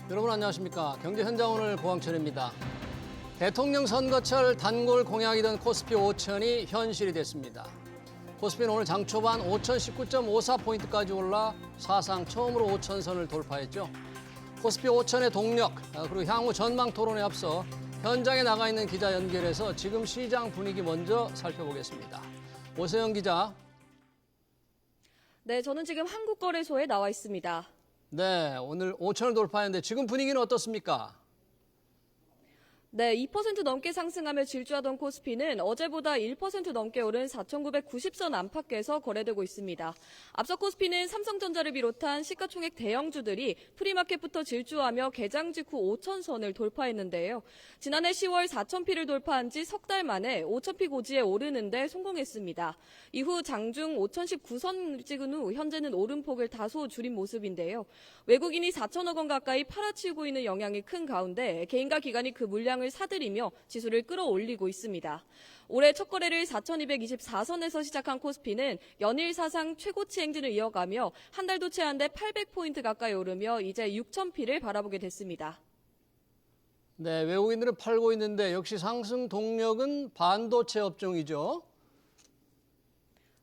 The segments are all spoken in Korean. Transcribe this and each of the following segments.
여러분 안녕하십니까. 경제현장 오늘 고항철입니다. 대통령 선거철 단골 공약이던 코스피 5천이 현실이 됐습니다. 코스피는 오늘 장 초반 5,019.54포인트까지 올라 사상 처음으로 5천선을 돌파했죠. 코스피 5천의 동력 그리고 향후 전망 토론에 앞서 현장에 나가 있는 기자 연결해서 지금 시장 분위기 먼저 살펴보겠습니다. 오세영 기자. 네, 저는 지금 한국거래소에 나와 있습니다. 네, 오늘 5천을 돌파했는데 지금 분위기는 어떻습니까? 네, 2% 넘게 상승하며 질주하던 코스피는 어제보다 1% 넘게 오른 4,990선 안팎에서 거래되고 있습니다. 앞서 코스피는 삼성전자를 비롯한 시가총액 대형주들이 프리마켓부터 질주하며 개장 직후 5,000선을 돌파했는데요. 지난해 10월 4,000피를 돌파한 지 석 달 만에 5,000피 고지에 오르는 데 성공했습니다. 이후 장중 5,019선을 찍은 후 현재는 오름폭을 다소 줄인 모습인데요. 외국인이 4천억 원 가까이 팔아치우고 있는 영향이 큰 가운데 개인과 기관이 그 물량을 사들이며 지수를 끌어올리고 있습니다. 올해 첫 거래를 4,224선에서 시작한 코스피는 연일 사상 최고치 행진을 이어가며 한 달도 채 안 돼 800포인트 가까이 오르며 이제 6,000피를 바라보게 됐습니다. 네, 외국인들은 팔고 있는데 역시 상승 동력은 반도체 업종이죠.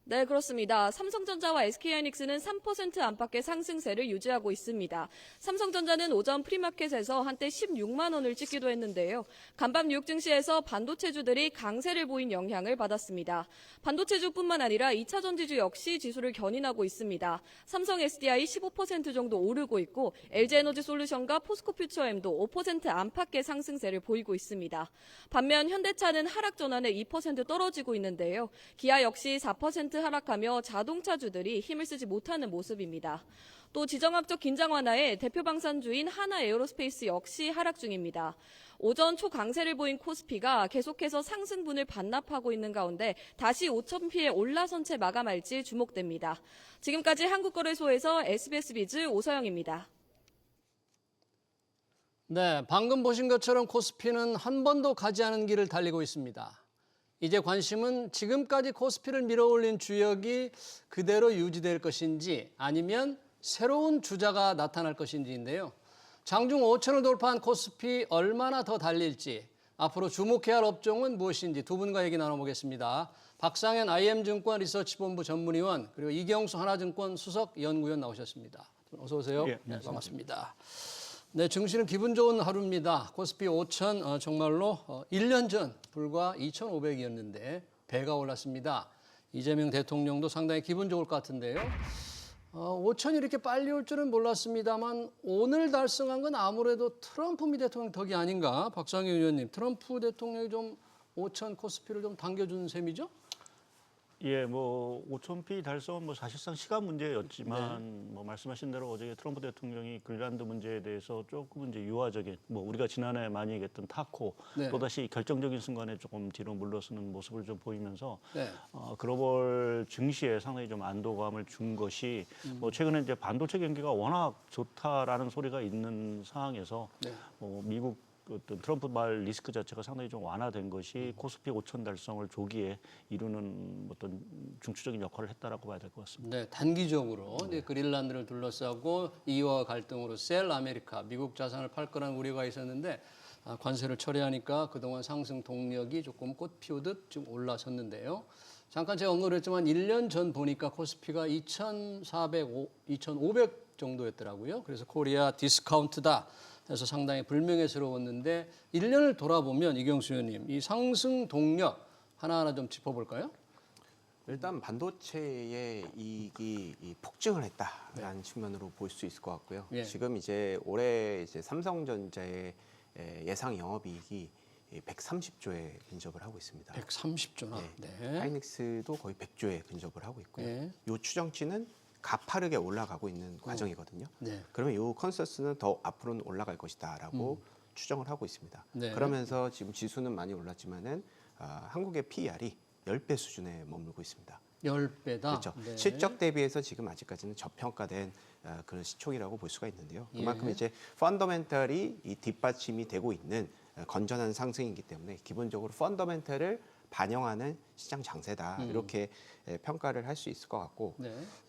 네, 그렇습니다. 삼성전자와 SK하이닉스는 3% 안팎의 상승세를 유지하고 있습니다. 삼성전자는 오전 프리마켓에서 한때 16만 원을 찍기도 했는데요. 간밤 뉴욕 증시에서 반도체주들이 강세를 보인 영향을 받았습니다. 반도체주뿐만 아니라 2차 전지주 역시 지수를 견인하고 있습니다. 삼성 SDI 15% 정도 오르고 있고 LG에너지솔루션과 포스코퓨처엠도 5% 안팎의 상승세를 보이고 있습니다. 반면 현대차는 하락 전환에 2% 떨어지고 있는데요. 기아 역시 4% 하락하며 자동차주들이 힘을 쓰지 못하는 모습입니다. 또 지정학적 긴장 완화에 대표 방산주인 하나에어로스페이스 역시 하락 중입니다. 오전 초강세를 보인 코스피가 계속해서 상승분을 반납하고 있는 가운데 다시 5,000피에 올라선 채 마감할지 주목됩니다. 지금까지 한국거래소에서 SBS 비즈 오서영입니다. 네, 방금 보신 것처럼 코스피는 한 번도 가지 않은 길을 달리고 있습니다. 이제 관심은 지금까지 코스피를 밀어올린 주역이 그대로 유지될 것인지 아니면 새로운 주자가 나타날 것인지인데요. 장중 5천을 돌파한 코스피 얼마나 더 달릴지, 앞으로 주목해야 할 업종은 무엇인지 두 분과 얘기 나눠보겠습니다. 박상현 IM증권 리서치본부 전문위원 그리고 이경수 하나증권 수석 연구위원 나오셨습니다. 어서 오세요. 예, 네, 반갑습니다. 네, 증시는 기분 좋은 하루입니다. 코스피 5천 정말로 1년 전 불과 2,500이었는데 배가 올랐습니다. 이재명 대통령도 상당히 기분 좋을 것 같은데요. 5천이 이렇게 빨리 올 줄은 몰랐습니다만 오늘 달성한 건 아무래도 트럼프 미 대통령 덕이 아닌가. 박상현 의원님, 트럼프 대통령이 좀 5천 코스피를 좀 당겨준 셈이죠? 예, 뭐 5,000피 달성은 뭐 사실상 시간 문제였지만 뭐 말씀하신 대로 어제 트럼프 대통령이 그린란드 문제에 대해서 조금 이제 유화적인 뭐 우리가 지난해 많이 얘기했던 타코 또다시 결정적인 순간에 조금 뒤로 물러서는 모습을 좀 보이면서 글로벌 증시에 상당히 좀 안도감을 준 것이 뭐 최근에 이제 반도체 경기가 워낙 좋다라는 소리가 있는 상황에서 미국 어떤 트럼프 말 리스크 자체가 상당히 좀 완화된 것이 코스피 5천 달성을 조기에 이루는 어떤 중추적인 역할을 했다라고 봐야 될 것 같습니다. 네, 단기적으로 그린란드를 둘러싸고 이유와 갈등으로 셀 아메리카, 미국 자산을 팔 거라는 우려가 있었는데 관세를 철회하니까 그동안 상승 동력이 조금 꽃 피우듯 좀 올라섰는데요. 잠깐 제가 언급을 했지만 1년 전 보니까 코스피가 2,400, 2,500 정도였더라고요. 그래서 코리아 디스카운트다. 해서 상당히 불명예스러웠는데 1년을 돌아보면 이경수 의원님, 이 상승 동력 하나하나 좀 짚어볼까요? 일단 반도체의 이익이 폭증을 했다라는 측면으로 볼 수 있을 것 같고요. 지금 이제 올해 이제 삼성전자의 예상 영업이익이 130조에 근접을 하고 있습니다. 130조나. 하이닉스도 거의 100조에 근접을 하고 있고요. 이 추정치는 가파르게 올라가고 있는 과정이거든요. 그러면 이 컨센서스는 더 앞으로는 올라갈 것이다라고 추정을 하고 있습니다. 그러면서 지금 지수는 많이 올랐지만은 한국의 PER이 10배 수준에 머물고 있습니다. 10배다? 그렇죠. 실적 대비해서 지금 아직까지는 저평가된 그런 시총이라고 볼 수가 있는데요. 그만큼 이제 펀더멘털이 이 뒷받침이 되고 있는 건전한 상승이기 때문에 기본적으로 펀더멘털을 반영하는 시장 장세다 이렇게 평가를 할 수 있을 것 같고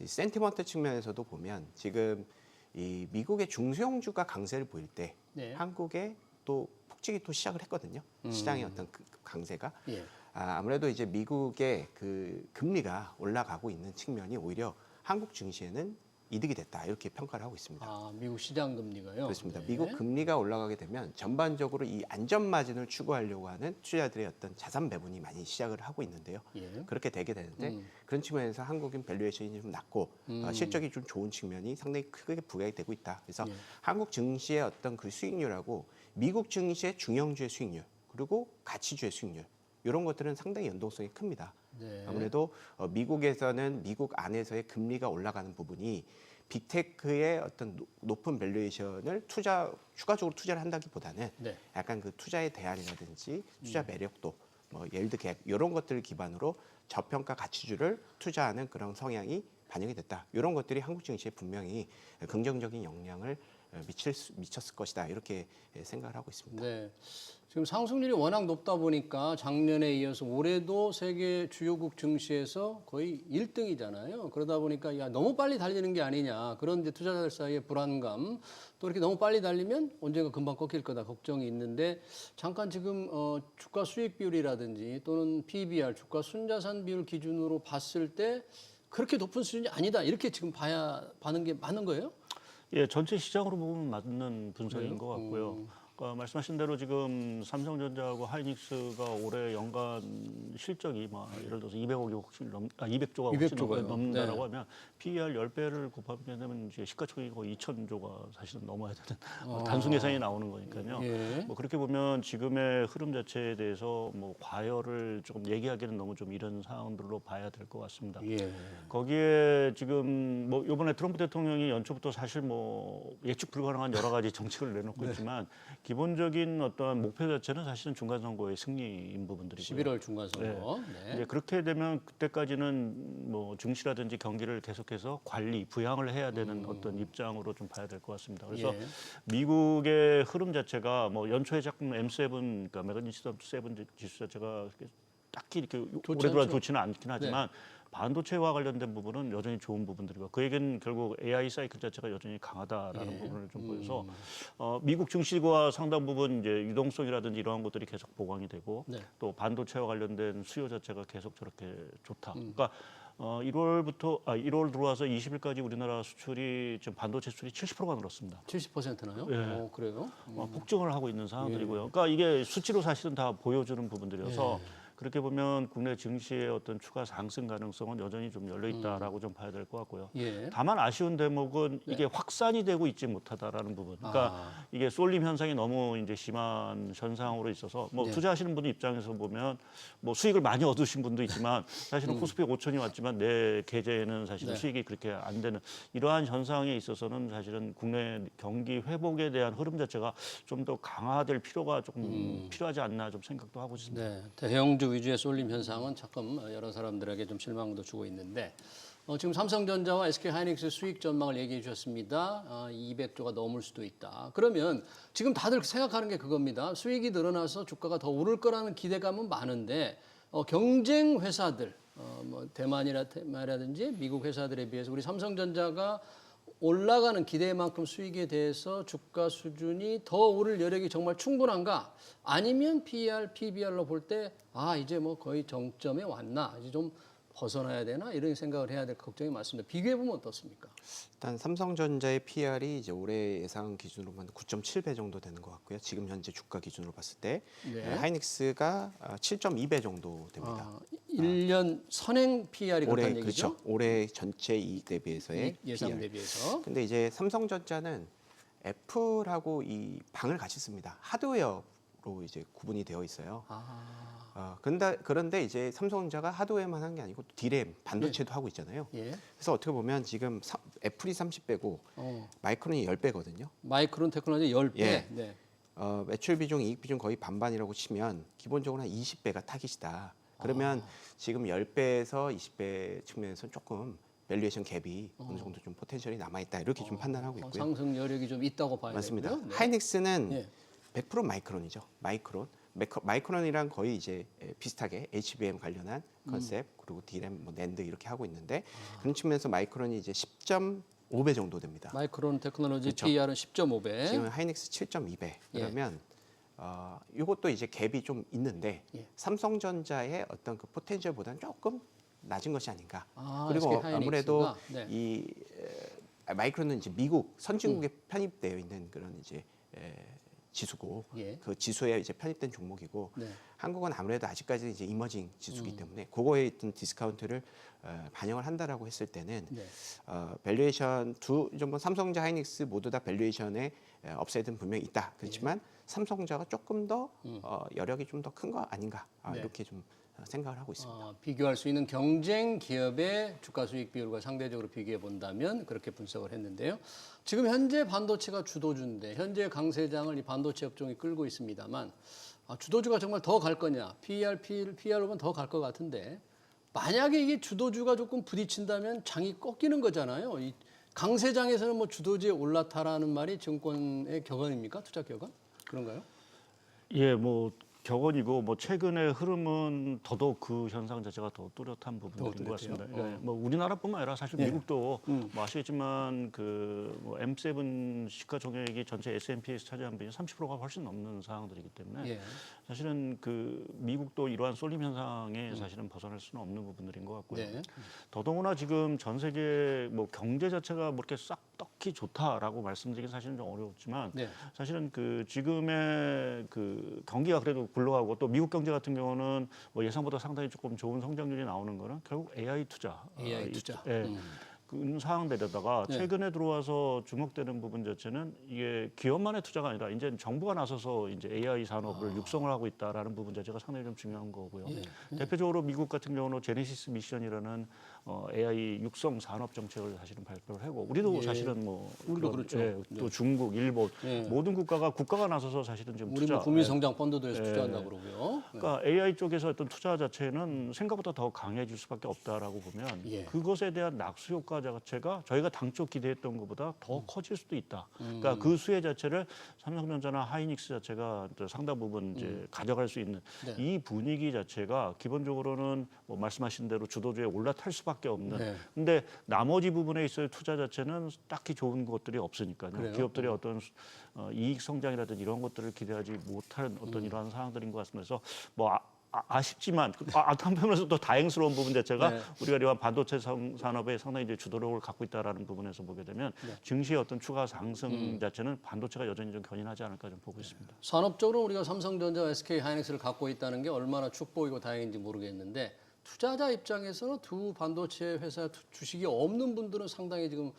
이 센티먼트 측면에서도 보면 지금 이 미국의 중소형주가 강세를 보일 때 네. 한국에 또 폭증이 또 시작을 했거든요. 시장의 어떤 그 강세가. 예. 아무래도 이제 미국의 그 금리가 올라가고 있는 측면이 오히려 한국 증시에는 이득이 됐다 이렇게 평가를 하고 있습니다. 아, 미국 시장 금리가요? 그렇습니다. 네. 미국 금리가 올라가게 되면 전반적으로 이 안전 마진을 추구하려고 하는 투자자들의 어떤 자산 배분이 많이 시작을 하고 있는데요. 예. 그렇게 되게 되는데 그런 측면에서 한국인 밸류에이션이 좀 낮고 실적이 좀 좋은 측면이 상당히 크게 부각이 되고 있다. 그래서 예. 한국 증시의 어떤 그 수익률하고 미국 증시의 중형주의 수익률 그리고 가치주의 수익률 이런 것들은 상당히 연동성이 큽니다. 네. 아무래도 미국에서는 미국 안에서의 금리가 올라가는 부분이 빅테크의 어떤 높은 밸류에이션을 추가적으로 투자를 한다기보다는 네. 약간 그 투자의 대안이라든지 투자 매력도, 뭐 예일드 갭 이런 것들을 기반으로 저평가 가치주를 투자하는 그런 성향이 반영이 됐다. 이런 것들이 한국 증시에 분명히 긍정적인 영향을 미쳤을 것이다. 이렇게 생각을 하고 있습니다. 네. 지금 상승률이 워낙 높다 보니까 작년에 이어서 올해도 세계 주요국 증시에서 거의 1등이잖아요. 그러다 보니까 야, 너무 빨리 달리는 게 아니냐. 그런 이제 투자자들 사이의 불안감, 또 이렇게 너무 빨리 달리면 언젠가 금방 꺾일 거다 걱정이 있는데 잠깐 지금 주가 수익 비율이라든지 또는 PBR, 주가 순자산 비율 기준으로 봤을 때 그렇게 높은 수준이 아니다. 이렇게 지금 봐는 게 맞는 거예요? 예, 전체 시장으로 보면 맞는 분석인 것 같고요. 말씀하신 대로 지금 삼성전자하고 하이닉스가 올해 연간 실적이 뭐 예를 들어서 200조가 훨씬 200조가요. 넘는다라고 네. 하면 PER 10배를 곱하게 되면 이제 시가총액이 거의 2,000조가 사실은 넘어야 되는 단순 계산이 나오는 거니까요. 예. 뭐 그렇게 보면 지금의 흐름 자체에 대해서 뭐 과열을 조금 얘기하기는 너무 좀 이런 상황들로 봐야 될 것 같습니다. 예. 거기에 지금 뭐 이번에 트럼프 대통령이 연초부터 사실 뭐 예측 불가능한 여러 가지 정책을 내놓고 있지만 기본적인 어떤 목표 자체는 사실은 중간 선거의 승리인 부분들이고요. 11월 중간 선거. 네. 이제 그렇게 되면 그때까지는 뭐 증시라든지 경기를 계속해서 관리, 부양을 해야 되는 어떤 입장으로 좀 봐야 될 것 같습니다. 그래서 예. 미국의 흐름 자체가 뭐 연초에 자꾸 M7, 그러니까 메가니스트 7 지수 자체가 딱히 이렇게 오래도록 좋지는 않긴 하지만 반도체와 관련된 부분은 여전히 좋은 부분들이고 그 얘기는 결국 AI 사이클 자체가 여전히 강하다라는 부분을 좀 보여서 미국 증시와 상당 부분 이제 유동성이라든지 이러한 것들이 계속 보강이 되고 네. 또 반도체와 관련된 수요 자체가 계속 저렇게 좋다. 그러니까 1월 들어와서 20일까지 우리나라 수출이 지금 반도체 수출이 70%가 늘었습니다. 70%나요? 예. 그래요? 폭증을 하고 있는 상황들이고요. 그러니까 이게 수치로 사실은 다 보여주는 부분들이어서 그렇게 보면 국내 증시의 어떤 추가 상승 가능성은 여전히 좀 열려 있다라고 좀 봐야 될 것 같고요. 예. 다만 아쉬운 대목은 이게 확산이 되고 있지 못하다라는 부분. 그러니까 이게 쏠림 현상이 너무 이제 심한 현상으로 있어서 뭐 투자하시는 분 입장에서 보면 뭐 수익을 많이 얻으신 분도 있지만 사실은 코스피 5천이 왔지만 내 계좌에는 사실은 수익이 그렇게 안 되는 이러한 현상에 있어서는 사실은 국내 경기 회복에 대한 흐름 자체가 좀 더 강화될 필요가 조금 필요하지 않나 좀 생각도 하고 있습니다. 네, 대형주 위주의 쏠림 현상은 조금 여러 사람들에게 좀 실망도 주고 있는데 지금 삼성전자와 SK하이닉스 수익 전망을 얘기해 주셨습니다. 200조가 넘을 수도 있다. 그러면 지금 다들 생각하는 게 그겁니다. 수익이 늘어나서 주가가 더 오를 거라는 기대감은 많은데 경쟁 회사들, 뭐 대만이라든지 미국 회사들에 비해서 우리 삼성전자가 올라가는 기대만큼 수익에 대해서 주가 수준이 더 오를 여력이 정말 충분한가? 아니면 PER, PBR로 볼 때 이제 뭐 거의 정점에 왔나? 이제 좀 벗어나야 되나? 이런 생각을 해야 될 걱정이 많습니다. 비교해 보면 어떻습니까? 일단 삼성전자의 PR이 이제 올해 예상 기준으로만 9.7배 정도 되는 것 같고요. 지금 현재 주가 기준으로 봤을 때 하이닉스가 7.2배 정도 됩니다. 1년 선행 PER이 올해 그렇다는 얘기죠? 그렇죠. 올해 전체 이익 대비해서의 예상 PR. 대비해서. 근데 이제 삼성전자는 애플하고 이 방을 같이 씁니다. 하드웨어로 이제 구분이 되어 있어요. 그런데 이제 삼성전자가 하드웨어만 한 게 아니고 디램, 반도체도 하고 있잖아요. 그래서 어떻게 보면 지금 애플이 30배고 마이크론이 10배거든요. 마이크론 테크놀로지 10배. 예. 네. 매출 비중, 이익 비중 거의 반반이라고 치면 기본적으로 한 20배가 타깃이다. 그러면 지금 10배에서 20배 측면에서 조금 밸류에이션 갭이 어느 정도 좀 포텐셜이 남아있다. 이렇게 좀 판단하고 있고요. 상승 여력이 좀 있다고 봐야 맞습니다. 되고요. 네. 하이닉스는 100% 마이크론이죠. 마이크론이랑 거의 이제 비슷하게 HBM 관련한 컨셉 그리고 DRAM, 뭐 낸드 이렇게 하고 있는데 그런 측면에서 마이크론이 이제 10.5 5배 정도 됩니다. 마이크론 테크놀로지 그렇죠. PER은 10.5배. 지금 하이닉스 7.2배. 그러면 이것도 이제 갭이 좀 있는데 예. 삼성전자의 어떤 그 포텐셜보다는 조금 낮은 것이 아닌가. 아, 그리고 SK 하이닉스가? 아무래도 네. 이 마이크론은 이제 미국 선진국에 편입되어 있는 그런 이제 지수고 예. 그 지수에 이제 편입된 종목이고 네. 한국은 아무래도 아직까지 이제 이머징 지수기 때문에 그거에 있던 디스카운트를 반영을 한다라고 했을 때는 네. 밸류에이션 뭐 삼성전자 하이닉스 모두 다 밸류에이션에 업사이드는 분명히 있다. 그렇지만 삼성전자가 조금 더 여력이 좀 더 큰 거 아닌가 네. 이렇게 좀 생각을 하고 있습니다. 비교할 수 있는 경쟁 기업의 주가 수익 비율과 상대적으로 비교해 본다면 그렇게 분석을 했는데요. 지금 현재 반도체가 주도주인데 현재 강세장을 이 반도체 업종이 끌고 있습니다만 주도주가 정말 더 갈 거냐? PER로는 더 갈 것 같은데 만약에 이게 주도주가 조금 부딪힌다면 장이 꺾이는 거잖아요. 이 강세장에서는 뭐 주도주에 올라타라는 말이 증권의 격언입니까? 투자 격언? 그런가요? 예, 뭐 격언이고 뭐 최근의 흐름은 더더욱 그 현상 자체가 더 뚜렷한 부분인 것 같습니다. 예, 뭐 우리나라뿐만 아니라 사실 예. 미국도 뭐 아시겠지만 그뭐 M7 시가 종액이 전체 S&P에서 차지한 비율이 30%가 훨씬 넘는 상황들이기 때문에 예. 사실은 그 미국도 이러한 쏠림 현상에 사실은 벗어날 수는 없는 부분들인 것 같고요. 네. 더더구나 지금 전 세계 뭐 경제 자체가 뭐 이렇게 싹 떡히 좋다라고 말씀드리긴 사실은 좀 어렵지만 네. 사실은 그 지금의 그 경기가 그래도 굴러가고 또 미국 경제 같은 경우는 뭐 예상보다 상당히 조금 좋은 성장률이 나오는 거는 결국 AI 투자. AI 투자. 예. 그 상황들에다가 네. 최근에 들어와서 주목되는 부분 자체는 이게 기업만의 투자가 아니라 이제 정부가 나서서 이제 AI 산업을 육성을 하고 있다라는 부분 자체가 상당히 좀 중요한 거고요. 대표적으로 미국 같은 경우는 제네시스 미션이라는 AI 육성 산업 정책을 사실은 발표를 하고 우리도 예. 사실은 뭐 우리도 그런, 그렇죠. 예, 또 중국, 일본 예. 모든 국가가 나서서 사실은 좀 우리 투자. 뭐 국민성장 펀드들에서 예. 투자한다고 그러고요. 그러니까 AI 쪽에서 어떤 투자 자체는 생각보다 더 강해질 수밖에 없다라고 보면 예. 그것에 대한 낙수 효과 자체가 저희가 당초 기대했던 것보다 더 커질 수도 있다. 그러니까 그 수혜 자체를 삼성전자나 하이닉스 자체가 상당 부분 이제 가져갈 수 있는 네. 이 분위기 자체가 기본적으로는 뭐 말씀하신 대로 주도주에 올라탈 수밖에 없는. 네. 근데 나머지 부분에 있어의 투자 자체는 딱히 좋은 것들이 없으니까요. 그래요? 기업들의 어떤 이익 성장이라든지 이런 것들을 기대하지 못한 어떤 이러한 상황들인 것 같습니다. 그래서 뭐 아쉽지만 한편으로서 또 다행스러운 부분 자체가 네. 우리가 이러한 반도체 산업에 상당히 이제 주도력을 갖고 있다라는 부분에서 보게 되면 증시의 어떤 추가 상승 자체는 반도체가 여전히 좀 견인하지 않을까 좀 보고 있습니다. 산업적으로 우리가 삼성전자와 SK 하이닉스를 갖고 있다는 게 얼마나 축복이고 다행인지 모르겠는데 투자자 입장에서는 두 반도체 회사 주식이 없는 분들은 상당히 지금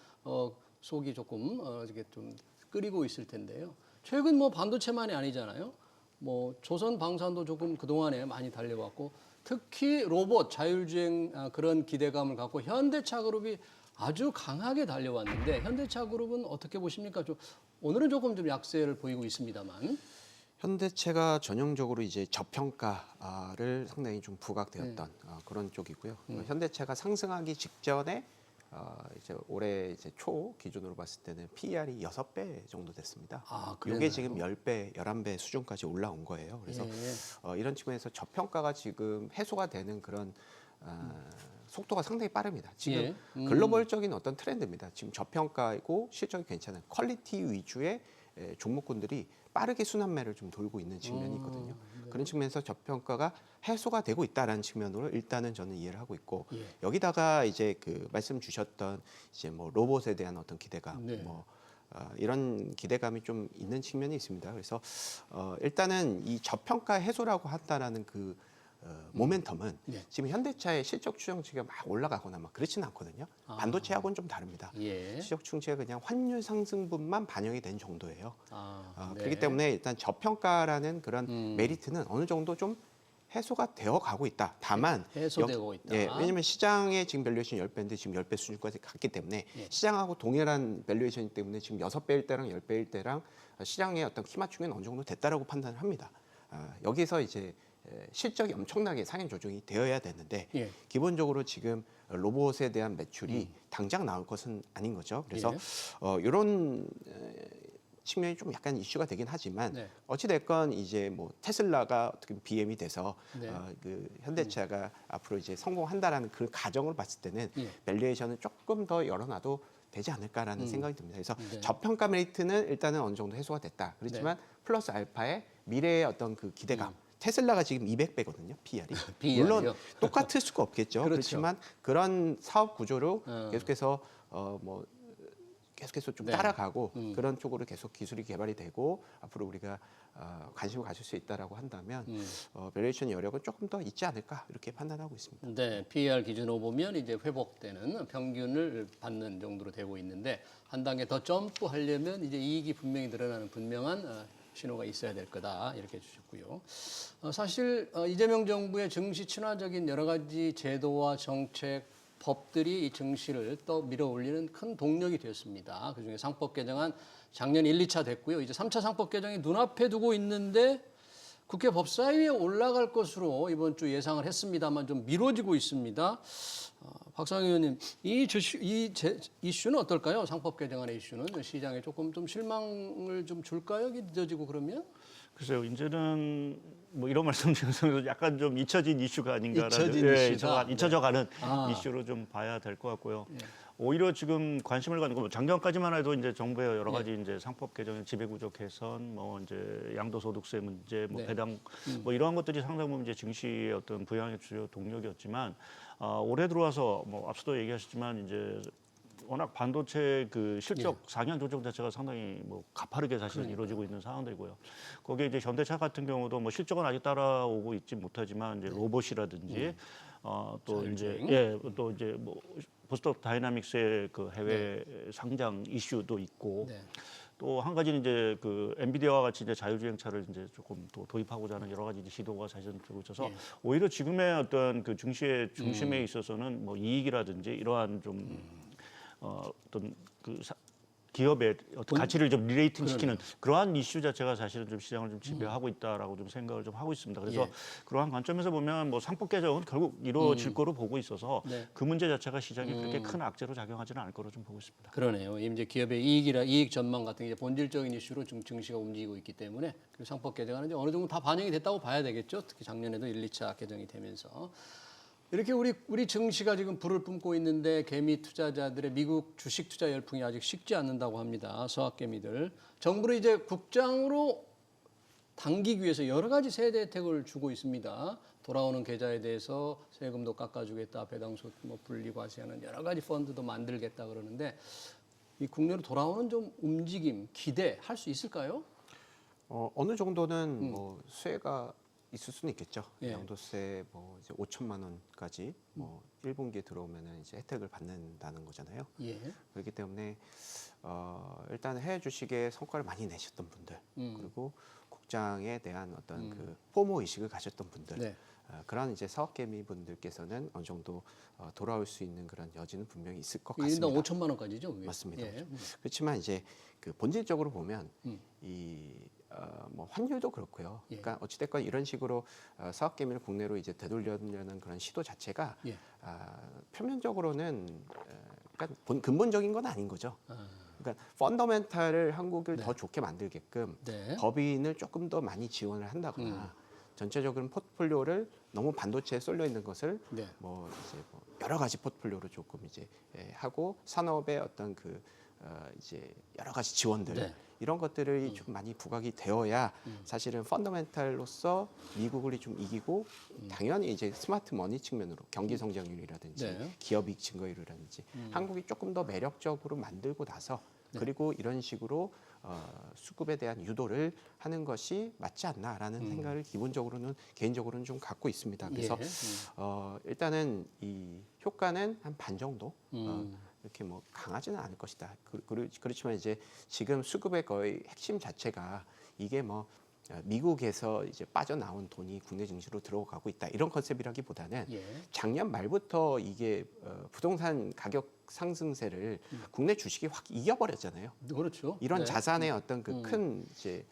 속이 조금 이렇게 좀 끓이고 있을 텐데요. 최근 뭐 반도체만이 아니잖아요. 뭐 조선 방산도 조금 그동안에 많이 달려왔고 특히 로봇 자율주행 그런 기대감을 갖고 현대차 그룹이 아주 강하게 달려왔는데 현대차 그룹은 어떻게 보십니까? 오늘은 조금 좀 약세를 보이고 있습니다만. 현대차가 전형적으로 이제 저평가를 상당히 좀 부각되었던 그런 쪽이고요. 현대차가 상승하기 직전에 이제 올해 이제 초 기준으로 봤을 때는 PER이 6배 정도 됐습니다. 이게 지금 10배, 11배 수준까지 올라온 거예요. 그래서 이런 측면에서 저평가가 지금 해소가 되는 그런 속도가 상당히 빠릅니다. 지금 글로벌적인 어떤 트렌드입니다. 지금 저평가이고 실적이 괜찮은 퀄리티 위주의 종목군들이 빠르게 순환매를 좀 돌고 있는 측면이 있거든요. 그런 측면에서 저평가가 해소가 되고 있다라는 측면으로 일단은 저는 이해를 하고 있고 여기다가 이제 그 말씀 주셨던 이제 뭐 로봇에 대한 어떤 기대감, 뭐 이런 기대감이 좀 있는 측면이 있습니다. 그래서 일단은 이 저평가 해소라고 한다라는 그 모멘텀은 지금 현대차의 실적 추정치가 막 올라가거나 막 그렇지는 않거든요. 반도체하고는 좀 다릅니다. 실적 추정치가 그냥 환율 상승분만 반영이 된 정도예요. 그렇기 때문에 일단 저평가라는 그런 메리트는 어느 정도 좀 해소가 되어 가고 있다. 다만 해소되고 있다. 왜냐하면 시장의 지금 밸류에이션 10배인데 지금 10배 수준까지 갔기 때문에 시장하고 동일한 밸류에이션이기 때문에 지금 6배일 때랑 10배일 때랑 시장의 어떤 키 맞추기는 어느 정도 됐다라고 판단을 합니다. 여기서 이제 실적이 엄청나게 상향 조정이 되어야 되는데 기본적으로 지금 로봇에 대한 매출이 당장 나올 것은 아닌 거죠. 그래서 이런 측면이 좀 약간 이슈가 되긴 하지만 어찌 됐건 이제 뭐 테슬라가 어떻게 BM이 돼서 그 현대차가 앞으로 이제 성공한다라는 그 가정을 봤을 때는 밸류에이션은 조금 더 열어놔도 되지 않을까라는 생각이 듭니다. 그래서 네. 저평가 메리트는 일단은 어느 정도 해소가 됐다. 그렇지만 플러스 알파의 미래의 어떤 그 기대감. 테슬라가 지금 200배거든요, PR이. PER 이요? 물론 똑같을 수가 없겠죠. 그렇죠. 그렇지만 그런 사업 구조로 계속해서 계속해서 좀 따라가고 그런 쪽으로 계속 기술이 개발이 되고 앞으로 우리가 관심을 가질 수 있다라고 한다면 밸류에이션 여력은 조금 더 있지 않을까 이렇게 판단하고 있습니다. 네, PER 기준으로 보면 이제 회복되는 평균을 받는 정도로 되고 있는데 한 단계 더 점프하려면 이제 이익이 분명히 늘어나는 분명한 신호가 있어야 될 거다 이렇게 주셨고요. 사실 이재명 정부의 증시 친화적인 여러 가지 제도와 정책, 법들이 이 증시를 또 밀어올리는 큰 동력이 되었습니다. 그중에 상법 개정안 작년 1, 2차 됐고요. 이제 3차 상법 개정이 눈앞에 두고 있는데 국회 법사위에 올라갈 것으로 이번 주 예상을 했습니다만 좀 미뤄지고 있습니다. 박상현 의원님, 이 이슈는 어떨까요? 상법 개정안의 이슈는 시장에 조금 좀 실망을 좀 줄까요? 이게 늦어지고 그러면? 글쎄요, 이제는 뭐 이런 말씀 드려서 약간 좀 잊혀진 이슈가 아닌가라는 잊혀져가는 이슈로 좀 봐야 될 것 같고요. 오히려 지금 관심을 갖는 거 작년까지만 해도 이제 정부의 여러 가지 이제 상법 개정, 지배구조 개선, 뭐 이제 양도소득세 문제, 뭐 배당, 뭐 이러한 것들이 상당 부분 이제 증시의 어떤 부양의 주요 동력이었지만 올해 들어와서 뭐 앞서도 얘기하셨지만 이제 워낙 반도체 그 실적 상향 조정 자체가 상당히 뭐 가파르게 사실 이루어지고 있는 상황들이고요. 거기에 이제 현대차 같은 경우도 뭐 실적은 아직 따라오고 있지 못하지만 이제 로봇이라든지 또 이제 또 이제 뭐 보스턴 다이나믹스의 그 해외 상장 이슈도 있고 또 한 가지는 이제 그 엔비디아와 같이 이제 자율주행차를 이제 조금 또 도입하고자 하는 여러 가지 이제 시도가 사실은 되고 있어서 오히려 지금의 어떤 그 증시의 중심에 있어서는 뭐 이익이라든지 이러한 좀 어떤 그 기업의 어떤 가치를 좀 리레이팅 시키는 그러한 이슈 자체가 사실은 좀 시장을 좀 지배하고 있다라고 좀 생각을 좀 하고 있습니다. 그래서 그러한 관점에서 보면 뭐 상법 개정은 결국 이루어질 거로 보고 있어서 그 문제 자체가 시장에 그렇게 큰 악재로 작용하지는 않을 거로 좀 보고 있습니다. 그러네요. 이제 기업의 이익 전망 같은 게 본질적인 이슈로 증시가 움직이고 있기 때문에 그 상법 개정안은 이제 어느 정도 다 반영이 됐다고 봐야 되겠죠. 특히 작년에도 1, 2차 개정이 되면서. 이렇게 우리 증시가 지금 불을 뿜고 있는데 개미 투자자들의 미국 주식 투자 열풍이 아직 식지 않는다고 합니다. 서학개미들. 정부는 이제 국장으로 당기기 위해서 여러 가지 세대 혜택을 주고 있습니다. 돌아오는 계좌에 대해서 세금도 깎아주겠다, 배당소 뭐 분리 과세하는 여러 가지 펀드도 만들겠다 그러는데 이 국내로 돌아오는 좀 움직임, 기대할 수 있을까요? 어느 정도는 뭐 수혜가 있을 수는 있겠죠. 예. 양도세 뭐 이제 5천만 원까지 뭐 1분기에 들어오면은 이제 혜택을 받는다는 거잖아요. 예. 그렇기 때문에 일단 해외 주식에 성과를 많이 내셨던 분들 그리고 국장에 대한 어떤 그 포모 의식을 가졌던 분들 네. 그런 이제 사업개미 분들께서는 어느 정도 돌아올 수 있는 그런 여지는 분명히 있을 것 같습니다. 1인당 5천만 원까지죠? 그게? 맞습니다. 예. 그렇지만 이제 그 본질적으로 보면 뭐 환율도 그렇고요. 그러니까 어찌됐건 이런 식으로 사업개미를 국내로 이제 되돌려는 그런 시도 자체가 예. 표면적으로는 그러니까 근본적인 건 아닌 거죠. 그러니까 펀더멘탈을 한국을 더 좋게 만들게끔 네. 법인을 조금 더 많이 지원을 한다거나 전체적인 포트폴리오를 너무 반도체에 쏠려 있는 것을 뭐 이제 뭐 여러 가지 포트폴리오로 조금 이제 하고 산업의 어떤 그 이제 여러 가지 지원들 이런 것들이 좀 많이 부각이 되어야 사실은 펀더멘탈로서 미국을 좀 이기고 당연히 이제 스마트 머니 측면으로 경기 성장률이라든지 기업이익 증가율이라든지 한국이 조금 더 매력적으로 만들고 나서 그리고 이런 식으로 수급에 대한 유도를 하는 것이 맞지 않나라는 생각을 개인적으로는 좀 갖고 있습니다. 그래서 일단은 이 효과는 한 반 정도 이렇게 뭐 강하지는 않을 것이다. 그렇지만 이제 지금 수급의 거의 핵심 자체가 이게 뭐 미국에서 이제 빠져나온 돈이 국내 증시로 들어가고 있다 이런 컨셉이라기보다는 작년 말부터 이게 부동산 가격 상승세를 국내 주식이 확 이겨버렸잖아요. 그렇죠. 이런 자산의 어떤 그 큰 이제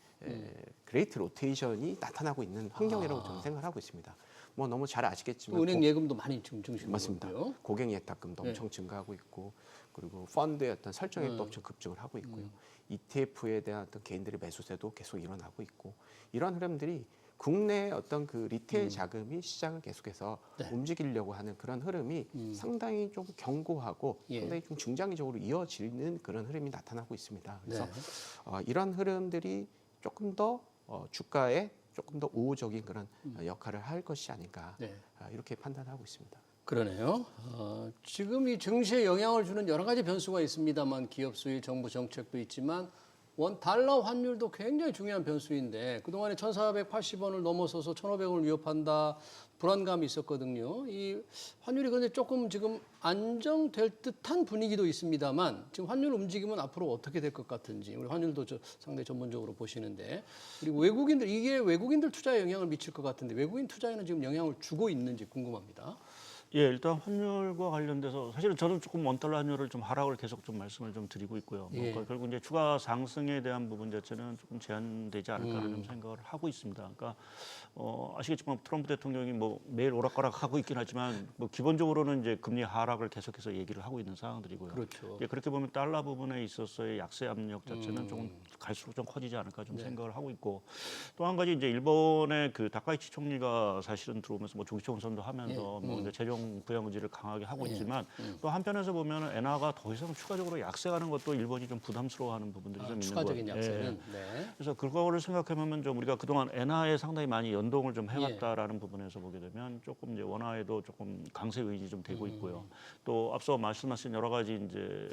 그레이트 로테이션이 나타나고 있는 환경이라고 저는 생각을 하고 있습니다. 뭐 너무 잘 아시겠지만 은행 예금도 많이 증식하고 맞습니다. 있고요. 고객 예탁금도 엄청 증가하고 있고 그리고 펀드의 어떤 설정액도 엄청 급증을 하고 있고요. ETF에 대한 어떤 개인들의 매수세도 계속 일어나고 있고 이런 흐름들이 국내의 어떤 그 리테일 자금이 시장을 계속해서 움직이려고 하는 그런 흐름이 상당히 좀 견고하고 상당히 좀 중장기적으로 이어지는 그런 흐름이 나타나고 있습니다. 그래서 이런 흐름들이 조금 더 주가에 조금 더 우호적인 그런 역할을 할 것이 아닌가 이렇게 판단하고 있습니다. 그러네요. 지금 이 증시에 영향을 주는 여러 가지 변수가 있습니다만 기업 수익, 정부 정책도 있지만 원 달러 환율도 굉장히 중요한 변수인데 그동안에 1,480원을 넘어서서 1,500원을 위협한다 불안감이 있었거든요. 이 환율이 그런데 조금 지금 안정될 듯한 분위기도 있습니다만 지금 환율 움직임은 앞으로 어떻게 될 것 같은지 우리 환율도 상당히 전문적으로 보시는데 그리고 외국인들 이게 외국인들 투자에 영향을 미칠 것 같은데 외국인 투자에는 지금 영향을 주고 있는지 궁금합니다. 예, 일단 환율과 관련돼서 사실은 저는 조금 원달러 환율을 좀 하락을 계속 좀 말씀을 좀 드리고 있고요. 그러니까 결국 이제 추가 상승에 대한 부분 자체는 조금 제한되지 않을까 하는 생각을 하고 있습니다. 그러니까 아시겠지만 트럼프 대통령이 뭐 매일 오락가락하고 있긴 하지만 뭐 기본적으로는 이제 금리 하락을 계속해서 얘기를 하고 있는 상황들이고요. 그렇죠. 예, 그렇게 보면 달러 부분에 있어서의 약세 압력 자체는 조금 갈수록 좀 커지지 않을까 좀 생각을 하고 있고 또 한 가지 이제 일본의 그 다카이치 총리가 사실은 들어오면서 뭐 조기 총선도 하면서 뭐 이제 재정 부양 의지를 강하게 하고 있지만 또 한편에서 보면 엔화가 더 이상 추가적으로 약세가는 것도 일본이 좀 부담스러워하는 부분들이 좀 있는 거예요. 추가적인 약세는. 네. 그래서 그거를 생각해보면 좀 우리가 그동안 엔화에 상당히 많이 연동을 좀 해왔다라는 부분에서 보게 되면 조금 이제 원화에도 조금 강세 의지 좀 되고 있고요. 또 앞서 말씀하신 여러 가지 이제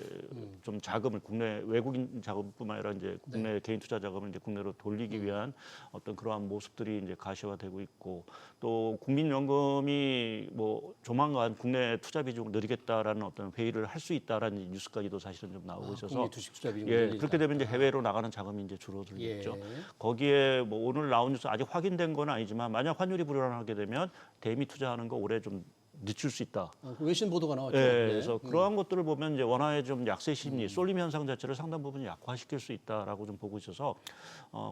좀 자금을 국내 외국인 자금뿐만 아니라 이제 국내 개인 투자 자금을 이제 국내로 돌리기 위한 어떤 그러한 모습들이 이제 가시화되고 있고 또 국민연금이 뭐 조만간 국내 투자 비중을 늘리겠다라는 어떤 회의를 할 수 있다라는 뉴스까지도 사실은 좀 나오고 있어서 국내 주식 투자 비중을 예, 늘리자. 그렇게 되면 이제 해외로 나가는 자금이 이제 줄어들겠죠. 거기에 뭐 오늘 나온 뉴스 아직 확인된 건 아니지만 만약 환율이 불안하게 되면 대미 투자하는 거 올해 좀 늦출 수 있다. 외신 보도가 나왔죠. 예, 네. 그래서 그러한 것들을 보면 이제 원화의 좀 약세 심리, 쏠림 현상 자체를 상당 부분 약화시킬 수 있다라고 좀 보고 있어서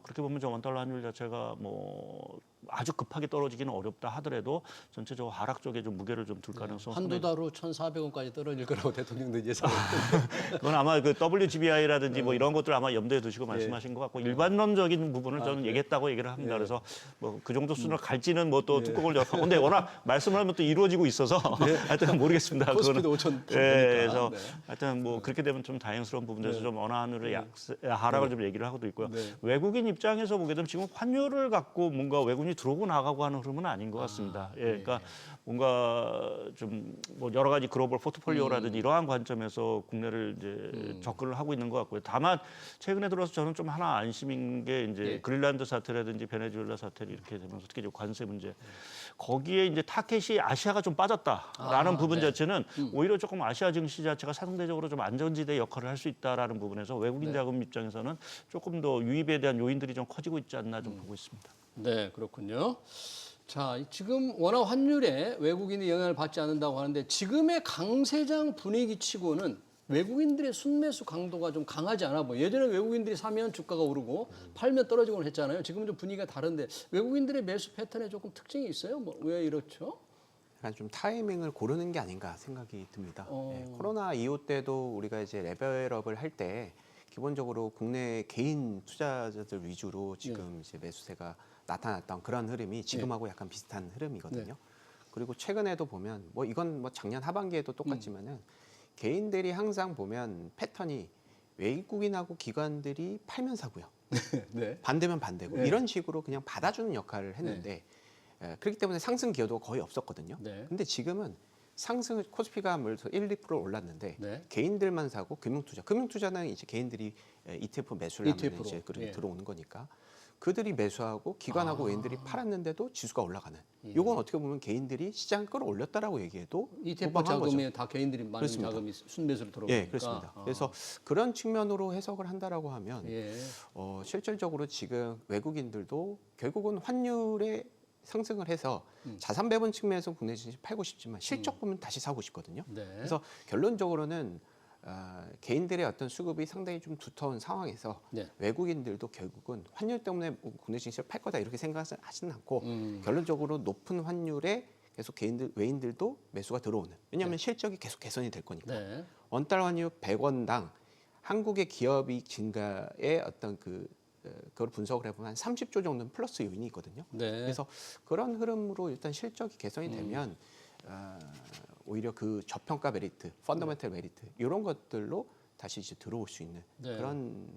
그렇게 보면 저 원달러 환율 자체가 뭐 아주 급하게 떨어지기는 어렵다 하더라도 전체적으로 하락 쪽에 좀 무게를 좀 둘 가능성. 한두 달 후 1,400원까지 떨어질 거라고 대통령도 예상했는데. 그건 아마 그 WGBI라든지 뭐 이런 것들 아마 염두에 두시고 말씀하신 것 같고 일반론적인 부분을 저는 얘기했다고 얘기를 합니다. 그래서 뭐 그 정도 수준을 갈지는 뭐 또 뚜껑을 열고 근데 워낙 말씀을 하면 또 이루어지고 있어서 하여튼 모르겠습니다. 코스피도 5,000 예, 그래서 하여튼 뭐 그렇게 되면 좀 다행스러운 부분에서 좀 원화 환율의 하락을 좀 얘기를 하고도 있고요. 외국인 입장에서 보게 되면 지금 환율을 갖고 뭔가 외국인이 들어오고 나가고 하는 흐름은 아닌 것 같습니다. 예, 그러니까 뭔가 좀 뭐 여러 가지 글로벌 포트폴리오라든지 이러한 관점에서 국내를 이제 접근을 하고 있는 것 같고요. 다만 최근에 들어서 저는 좀 하나 안심인 게 이제 그린란드 사태라든지 베네수엘라 사태 이렇게 되면서 특히 이제 관세 문제 거기에 이제 타켓이 아시아가 좀 빠졌다라는 부분 자체는 오히려 조금 아시아 증시 자체가 상대적으로 좀 안전지대 역할을 할 수 있다라는 부분에서 외국인 자금 입장에서는 조금 더 유입에 대한 요인들이 좀 커지고 있지 않나 좀 보고 있습니다. 네, 그렇군요. 자, 지금 원화 환율에 외국인이 영향을 받지 않는다고 하는데 지금의 강세장 분위기치고는 외국인들의 순매수 강도가 좀 강하지 않아 보여요. 예전에 외국인들이 사면 주가가 오르고 팔면 떨어지곤 했잖아요. 지금은 좀 분위기가 다른데 외국인들의 매수 패턴에 조금 특징이 있어요? 뭐 왜 이렇죠? 약간 좀 타이밍을 고르는 게 아닌가 생각이 듭니다. 예, 코로나 이후 때도 우리가 이제 레벨업을 할 때 기본적으로 국내 개인 투자자들 위주로 지금 이제 매수세가 나타났던 그런 흐름이 지금하고 약간 비슷한 흐름이거든요. 그리고 최근에도 보면 뭐 이건 뭐 작년 하반기에도 똑같지만은 개인들이 항상 보면 패턴이 외국인하고 기관들이 팔면 사고요. 반대면 반대고 이런 식으로 그냥 받아주는 역할을 했는데 그렇기 때문에 상승 기여도가 거의 없었거든요. 근데 지금은 상승을 코스피가 물서 1, 2% 올랐는데 개인들만 사고 금융투자는 이제 개인들이 ETF 매수를 하면 이제 들어오는 거니까 그들이 매수하고 기관하고 외인들이 팔았는데도 지수가 올라가는. 이건 어떻게 보면 개인들이 시장 끌어올렸다라고 얘기해도 ETF 자금이 다 개인들이 많은 그렇습니다. 자금이 순매수로 들어오니까. 예, 그렇습니다. 그래서 그런 측면으로 해석을 한다라고 하면 실질적으로 지금 외국인들도 결국은 환율에 상승을 해서 자산 배분 측면에서 국내 증시 팔고 싶지만 실적 보면 다시 사고 싶거든요. 그래서 결론적으로는 개인들의 어떤 수급이 상당히 좀 두터운 상황에서 외국인들도 결국은 환율 때문에 국내 증시를 팔 거다 이렇게 생각하지는 않고 결론적으로 높은 환율에 계속 외인들도 매수가 들어오는. 왜냐하면 실적이 계속 개선이 될 거니까. 원달러 환율 100원당 한국의 기업이익 증가의 어떤 그 그걸 분석을 해보면 한 30조 정도는 플러스 요인이 있거든요. 네. 그래서 그런 흐름으로 일단 실적이 개선이 되면 오히려 그 저평가 메리트, 펀더멘털 메리트 이런 것들로 다시 이제 들어올 수 있는 네. 그런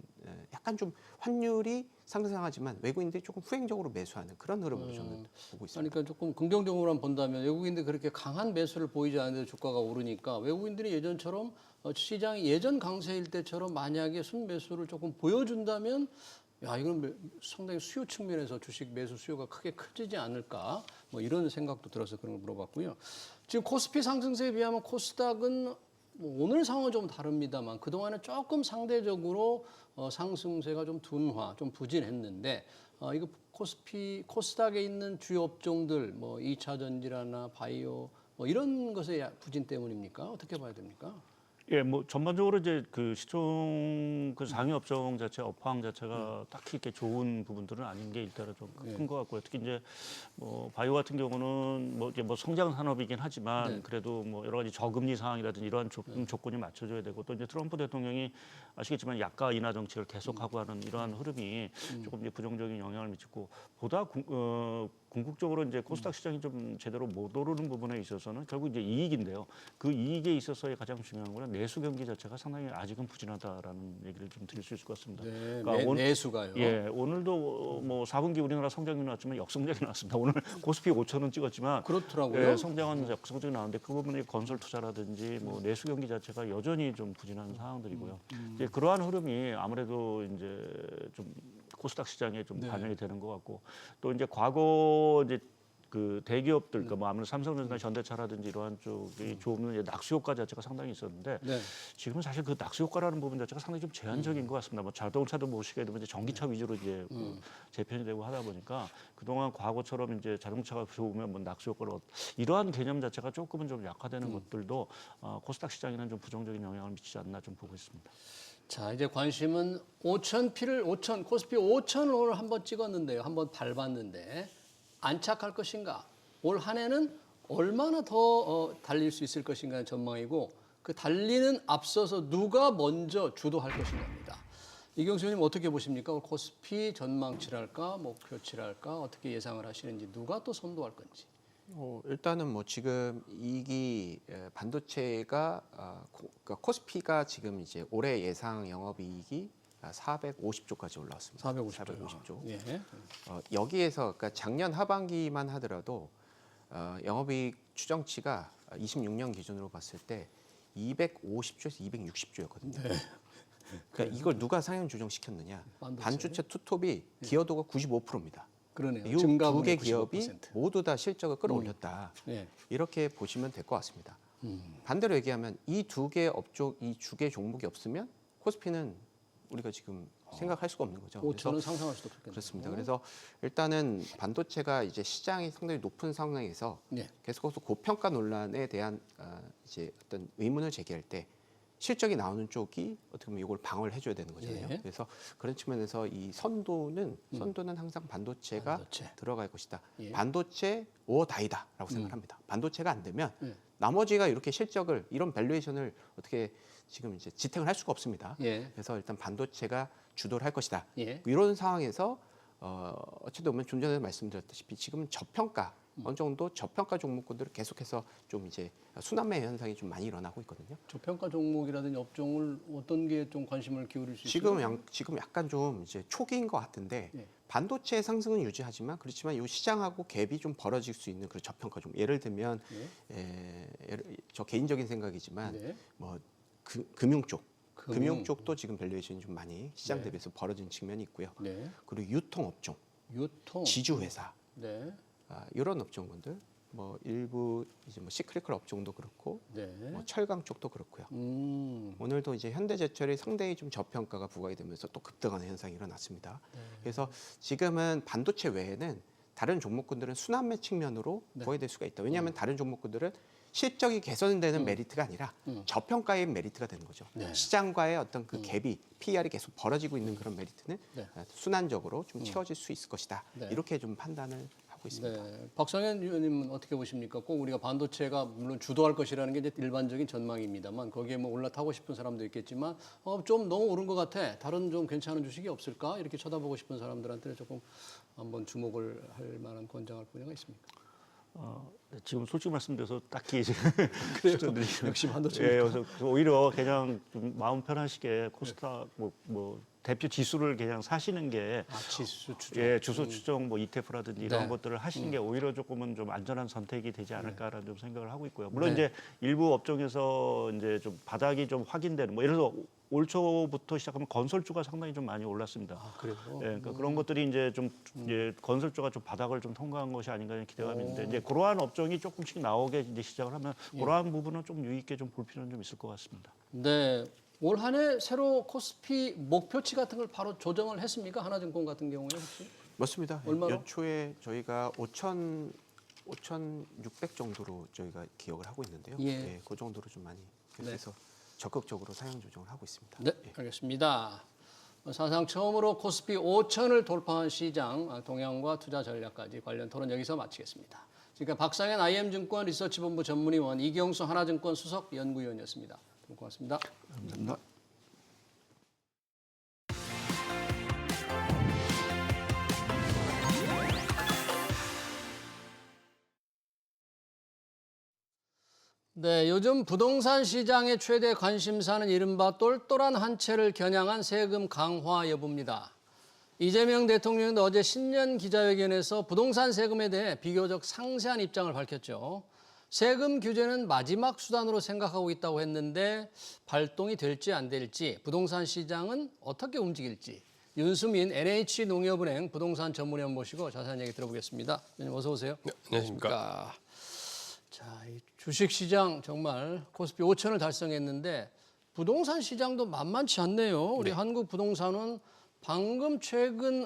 약간 좀 환율이 상승하지만 외국인들이 조금 후행적으로 매수하는 그런 흐름으로 저는 보고 있습니다. 그러니까 조금 긍정적으로만 본다면 외국인들이 그렇게 강한 매수를 보이지 않는데 주가가 오르니까 외국인들이 예전처럼 시장이 예전 강세일 때처럼 만약에 순매수를 조금 보여준다면 야 이건 상당히 수요 측면에서 주식 매수 수요가 크게 커지지 않을까 뭐 이런 생각도 들어서 그런 걸 물어봤고요. 지금 코스피 상승세에 비하면 코스닥은 뭐 오늘 상황은 좀 다릅니다만 그동안은 조금 상대적으로 상승세가 좀 둔화, 좀 부진했는데 이거 코스닥에 있는 주요 업종들 뭐 2차 전지라나 바이오 뭐 이런 것의 부진 때문입니까? 어떻게 봐야 됩니까? 예, 뭐 전반적으로 이제 그 시총 그 상위 업종 자체 업황 자체가 딱히 이렇게 좋은 부분들은 아닌 게 일단은 좀 큰 것 같고요. 특히 이제 뭐 바이오 같은 경우는 뭐 이제 뭐 성장 산업이긴 하지만 네. 그래도 뭐 여러 가지 저금리 상황이라든지 이러한 조건이 맞춰줘야 되고 또 이제 트럼프 대통령이 아시겠지만 약가 인하 정책을 계속하고 하는 이러한 흐름이 조금 이제 부정적인 영향을 미치고 보다 궁극적으로 이제 코스닥 시장이 좀 제대로 못 오르는 부분에 있어서는 결국 이제 이익인데요. 그 이익에 있어서의 가장 중요한 거는 내수 경기 자체가 상당히 아직은 부진하다라는 얘기를 좀 드릴 수 있을 것 같습니다. 네, 그러니까 내수가요. 예, 오늘도 뭐 4분기 우리나라 성장이 나왔지만 역성장이 나왔습니다. 오늘 코스피 5천원 찍었지만 그렇더라고요. 예, 성장은 역성장이 나왔는데 그 부분이 건설 투자라든지 뭐 내수 경기 자체가 여전히 좀 부진한 상황들이고요. 이제 그러한 흐름이 아무래도 이제 좀 코스닥 시장에 좀 반영이 되는 것 같고 또 이제 과거 이제 그 대기업들, 그러니까 뭐 아무래도 삼성전자, 현대차라든지 이러한 쪽이 좋은 이제 낙수 효과 자체가 상당히 있었는데 네. 지금은 사실 그 낙수 효과라는 부분 자체가 상당히 좀 제한적인 것 같습니다. 뭐 자동차도 보시게 되면 이제 전기차 위주로 이제 재편이 되고 하다 보니까 그동안 과거처럼 이제 자동차가 좋으면 뭐 낙수 효과를 이러한 개념 자체가 조금은 좀 약화되는 것들도 코스닥 시장에는 좀 부정적인 영향을 미치지 않나 좀 보고 있습니다. 자, 이제 관심은 코스피 5천을 오늘 한번 찍었는데요. 한번 밟았는데 안착할 것인가? 올 한 해는 얼마나 더 달릴 수 있을 것인가 전망이고 그 달리는 앞서서 누가 먼저 주도할 것인가입니다. 이경수 의원님 어떻게 보십니까? 올 코스피 전망치랄까, 목표치랄까 어떻게 예상을 하시는지 누가 또 선도할 건지. 일단은 뭐 지금 이익이 반도체가 그러니까 코스피가 지금 이제 올해 예상 영업이익이 450조까지 올라왔습니다. 450조. 예. 여기에서 그러니까 작년 하반기만 하더라도 영업이익 추정치가 26년 기준으로 봤을 때 250조에서 260조였거든요. 네. 그러니까 이걸 누가 상향 조정시켰느냐? 반도체. 반도체 투톱이 기여도가 95%입니다. 그러네요. 이 두 개 기업이 모두 다 실적을 끌어올렸다. 네. 이렇게 보시면 될 것 같습니다. 반대로 얘기하면 이 두 개 업종, 이 두 개 종목이 없으면 코스피는 우리가 지금 생각할 수가 없는 거죠. 5천은 상상할 수도 없겠네요. 그렇습니다. 그래서 일단은 반도체가 이제 시장이 상당히 높은 상황에서 네. 계속해서 고평가 논란에 대한 이제 어떤 의문을 제기할 때 실적이 나오는 쪽이 어떻게 보면 이걸 방어를 해줘야 되는 거잖아요. 예. 그래서 그런 측면에서 이 선도는 항상 반도체가 반도체. 들어갈 것이다. 예. 반도체 오어 다이다라고 생각합니다. 반도체가 안 되면 예. 나머지가 이렇게 실적을 이런 밸류에이션을 어떻게 지금 이제 지탱을 할 수가 없습니다. 예. 그래서 일단 반도체가 주도를 할 것이다. 예. 이런 상황에서 어찌됐든 보면 좀 전에 말씀드렸다시피 지금 저평가 어느 정도 저평가 종목군들을 계속해서 좀 이제 순환매 현상이 좀 많이 일어나고 있거든요. 저평가 종목이라든지 업종을 어떤 게 좀 관심을 기울일 수 있어요? 지금 약간 좀 이제 초기인 것 같은데 예. 반도체 상승은 유지하지만 그렇지만 이 시장하고 갭이 좀 벌어질 수 있는 그런 저평가 종목. 예를 들면 저 개인적인 생각이지만 네. 뭐 금융 쪽. 금융. 금융 쪽도 지금 밸류에이션이 좀 많이 시장 네. 대비해서 벌어진 측면이 있고요. 네. 그리고 유통 업종, 유통. 지주회사 네. 이런 업종군들, 뭐 일부 이제 뭐 시크릿컬 업종도 그렇고, 네. 뭐 철강 쪽도 그렇고요. 음. 오늘도 이제 현대제철이 상당히 좀 저평가가 부각이 되면서 또 급등하는 현상이 일어났습니다. 그래서 지금은 반도체 외에는 다른 종목군들은 순환매 측면으로 보여될 수가 있다. 왜냐하면 다른 종목군들은 실적이 개선되는 메리트가 아니라 저평가의 메리트가 되는 거죠. 네. 시장과의 어떤 그 갭이 PER이 계속 벌어지고 있는 그런 메리트는 네. 순환적으로 좀 채워질 수 있을 것이다. 네. 이렇게 좀 판단을 하고 하고 있습니다. 네. 박상현 의원님은 어떻게 보십니까? 꼭 우리가 반도체가 물론 주도할 것이라는 게 이제 일반적인 전망입니다만 거기에 뭐 올라타고 싶은 사람도 있겠지만 좀 너무 오른 것 같아. 다른 좀 괜찮은 주식이 없을까? 이렇게 쳐다보고 싶은 사람들한테는 조금 한번 주목을 할 만한 권장할 분야가 있습니까? 네, 지금 솔직히 말씀드려서 딱히 그래요. 역시 반도체. 예, 그래서 오히려 그냥 좀 마음 편하시게 코스닥 뭐 대표 지수를 그냥 사시는 게 지수 추정. 예, 주수 추정 뭐 ETF라든지 이런 네. 것들을 하시는 게 오히려 조금은 좀 안전한 선택이 되지 않을까라는 좀 생각을 하고 있고요. 물론 네. 이제 일부 업종에서 이제 좀 바닥이 좀 확인되는 뭐 예를 들어서 올 초부터 시작하면 건설주가 상당히 좀 많이 올랐습니다. 그래요? 예, 그러니까 그런 것들이 이제 좀 이제 건설주가 좀 바닥을 좀 통과한 것이 아닌가 하는 기대감이 있는데 이제 그러한 업종이 조금씩 나오게 이제 시작을 하면 그러한 부분은 좀 유의 있게 좀 볼 필요는 좀 있을 것 같습니다. 네. 올 한 해 새로 코스피 목표치 같은 걸 바로 조정을 했습니까? 하나증권 같은 경우에 혹시? 맞습니다. 얼마로? 연초에 저희가 5,600 정도로 저희가 기억을 하고 있는데요. 예. 그 정도로 좀 많이 그래서 적극적으로 사용 조정을 하고 있습니다. 네, 알겠습니다. 사상 처음으로 코스피 5천을 돌파한 시장 동향과 투자 전략까지 관련 토론 여기서 마치겠습니다. 지금까지 박상현 IM증권 리서치본부 전문위원, 이경수 하나증권 수석 연구위원이었습니다. 고맙습니다. 감사합니다. 네, 요즘 부동산 시장의 최대 관심사는 이른바 똘똘한 한 채를 겨냥한 세금 강화 여부입니다. 이재명 대통령은 어제 신년 기자회견에서 부동산 세금에 대해 비교적 상세한 입장을 밝혔죠. 세금 규제는 마지막 수단으로 생각하고 있다고 했는데 발동이 될지 안 될지, 부동산 시장은 어떻게 움직일지 윤수민 NH농협은행 부동산 전문위원 모시고 자세한 얘기 들어보겠습니다. 위원님 어서 오세요. 네, 안녕하십니까. 자, 이 주식시장 정말 코스피 5천을 달성했는데 부동산 시장도 만만치 않네요. 우리 한국 부동산은 방금 최근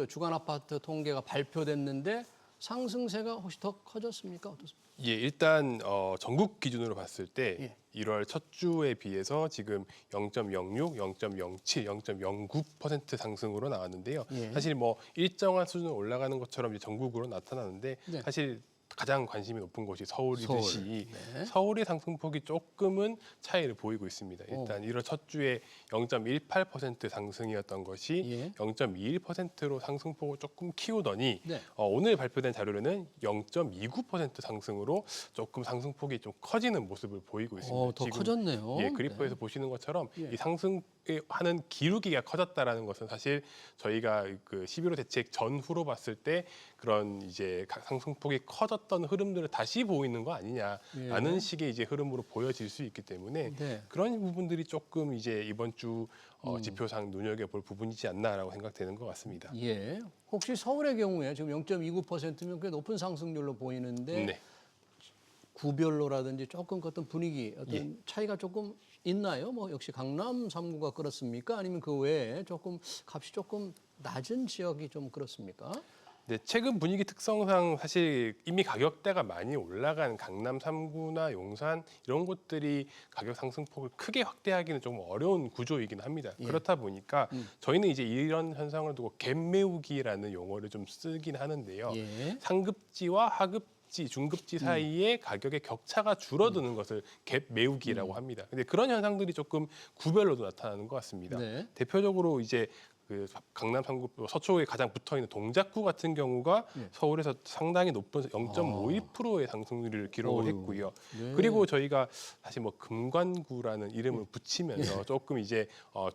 주간 아파트 통계가 발표됐는데 상승세가 혹시 더 커졌습니까? 어떻습니까? 예, 일단 전국 기준으로 봤을 때 예. 1월 첫 주에 비해서 지금 0.06, 0.07, 0.09% 상승으로 나왔는데요. 예. 사실 뭐 일정한 수준으로 올라가는 것처럼 이제 전국으로 나타나는데 네. 사실 가장 관심이 높은 곳이 서울이듯이 네. 서울의 상승폭이 조금은 차이를 보이고 있습니다. 일단 1월 첫 주에 0.18% 상승이었던 것이 예. 0.21%로 상승폭을 조금 키우더니 네. 오늘 발표된 자료로는 0.29% 상승으로 조금 상승폭이 좀 커지는 모습을 보이고 있습니다. 더 지금 커졌네요. 예, 그래프에서 보시는 것처럼 예. 이 상승하는 기울기가 커졌다라는 것은 사실 저희가 그 11호 대책 전후로 봤을 때 그런 이제 상승폭이 커졌던 흐름들을 다시 보이는 거 아니냐라는 식의 이제 흐름으로 보여질 수 있기 때문에 네. 그런 부분들이 조금 이제 이번 주 지표상 눈여겨볼 부분이지 않나라고 생각되는 것 같습니다. 예. 혹시 서울의 경우에 지금 0.29%면 꽤 높은 상승률로 보이는데 네. 구별로라든지 조금 어떤 분위기, 어떤 예. 차이가 조금 있나요? 뭐 역시 강남 3구가 그렇습니까? 아니면 그 외에 조금 값이 조금 낮은 지역이 좀 그렇습니까? 네, 최근 분위기 특성상 사실 이미 가격대가 많이 올라간 강남 3구나 용산 이런 곳들이 가격 상승폭을 크게 확대하기는 좀 어려운 구조이긴 합니다. 예. 그렇다 보니까 저희는 이제 이런 현상을 두고 갭 메우기라는 용어를 좀 쓰긴 하는데요. 예. 상급지와 하급지, 중급지 사이에 가격의 격차가 줄어드는 것을 갭 메우기라고 합니다. 근데 그런 현상들이 조금 구별로도 나타나는 것 같습니다. 네. 대표적으로 이제 그 강남 3구 서초에 가장 붙어 있는 동작구 같은 경우가 예. 서울에서 상당히 높은 0.51%의 상승률을 기록을 어휴. 했고요. 네. 그리고 저희가 사실 뭐 금관구라는 이름을 붙이면서 조금 이제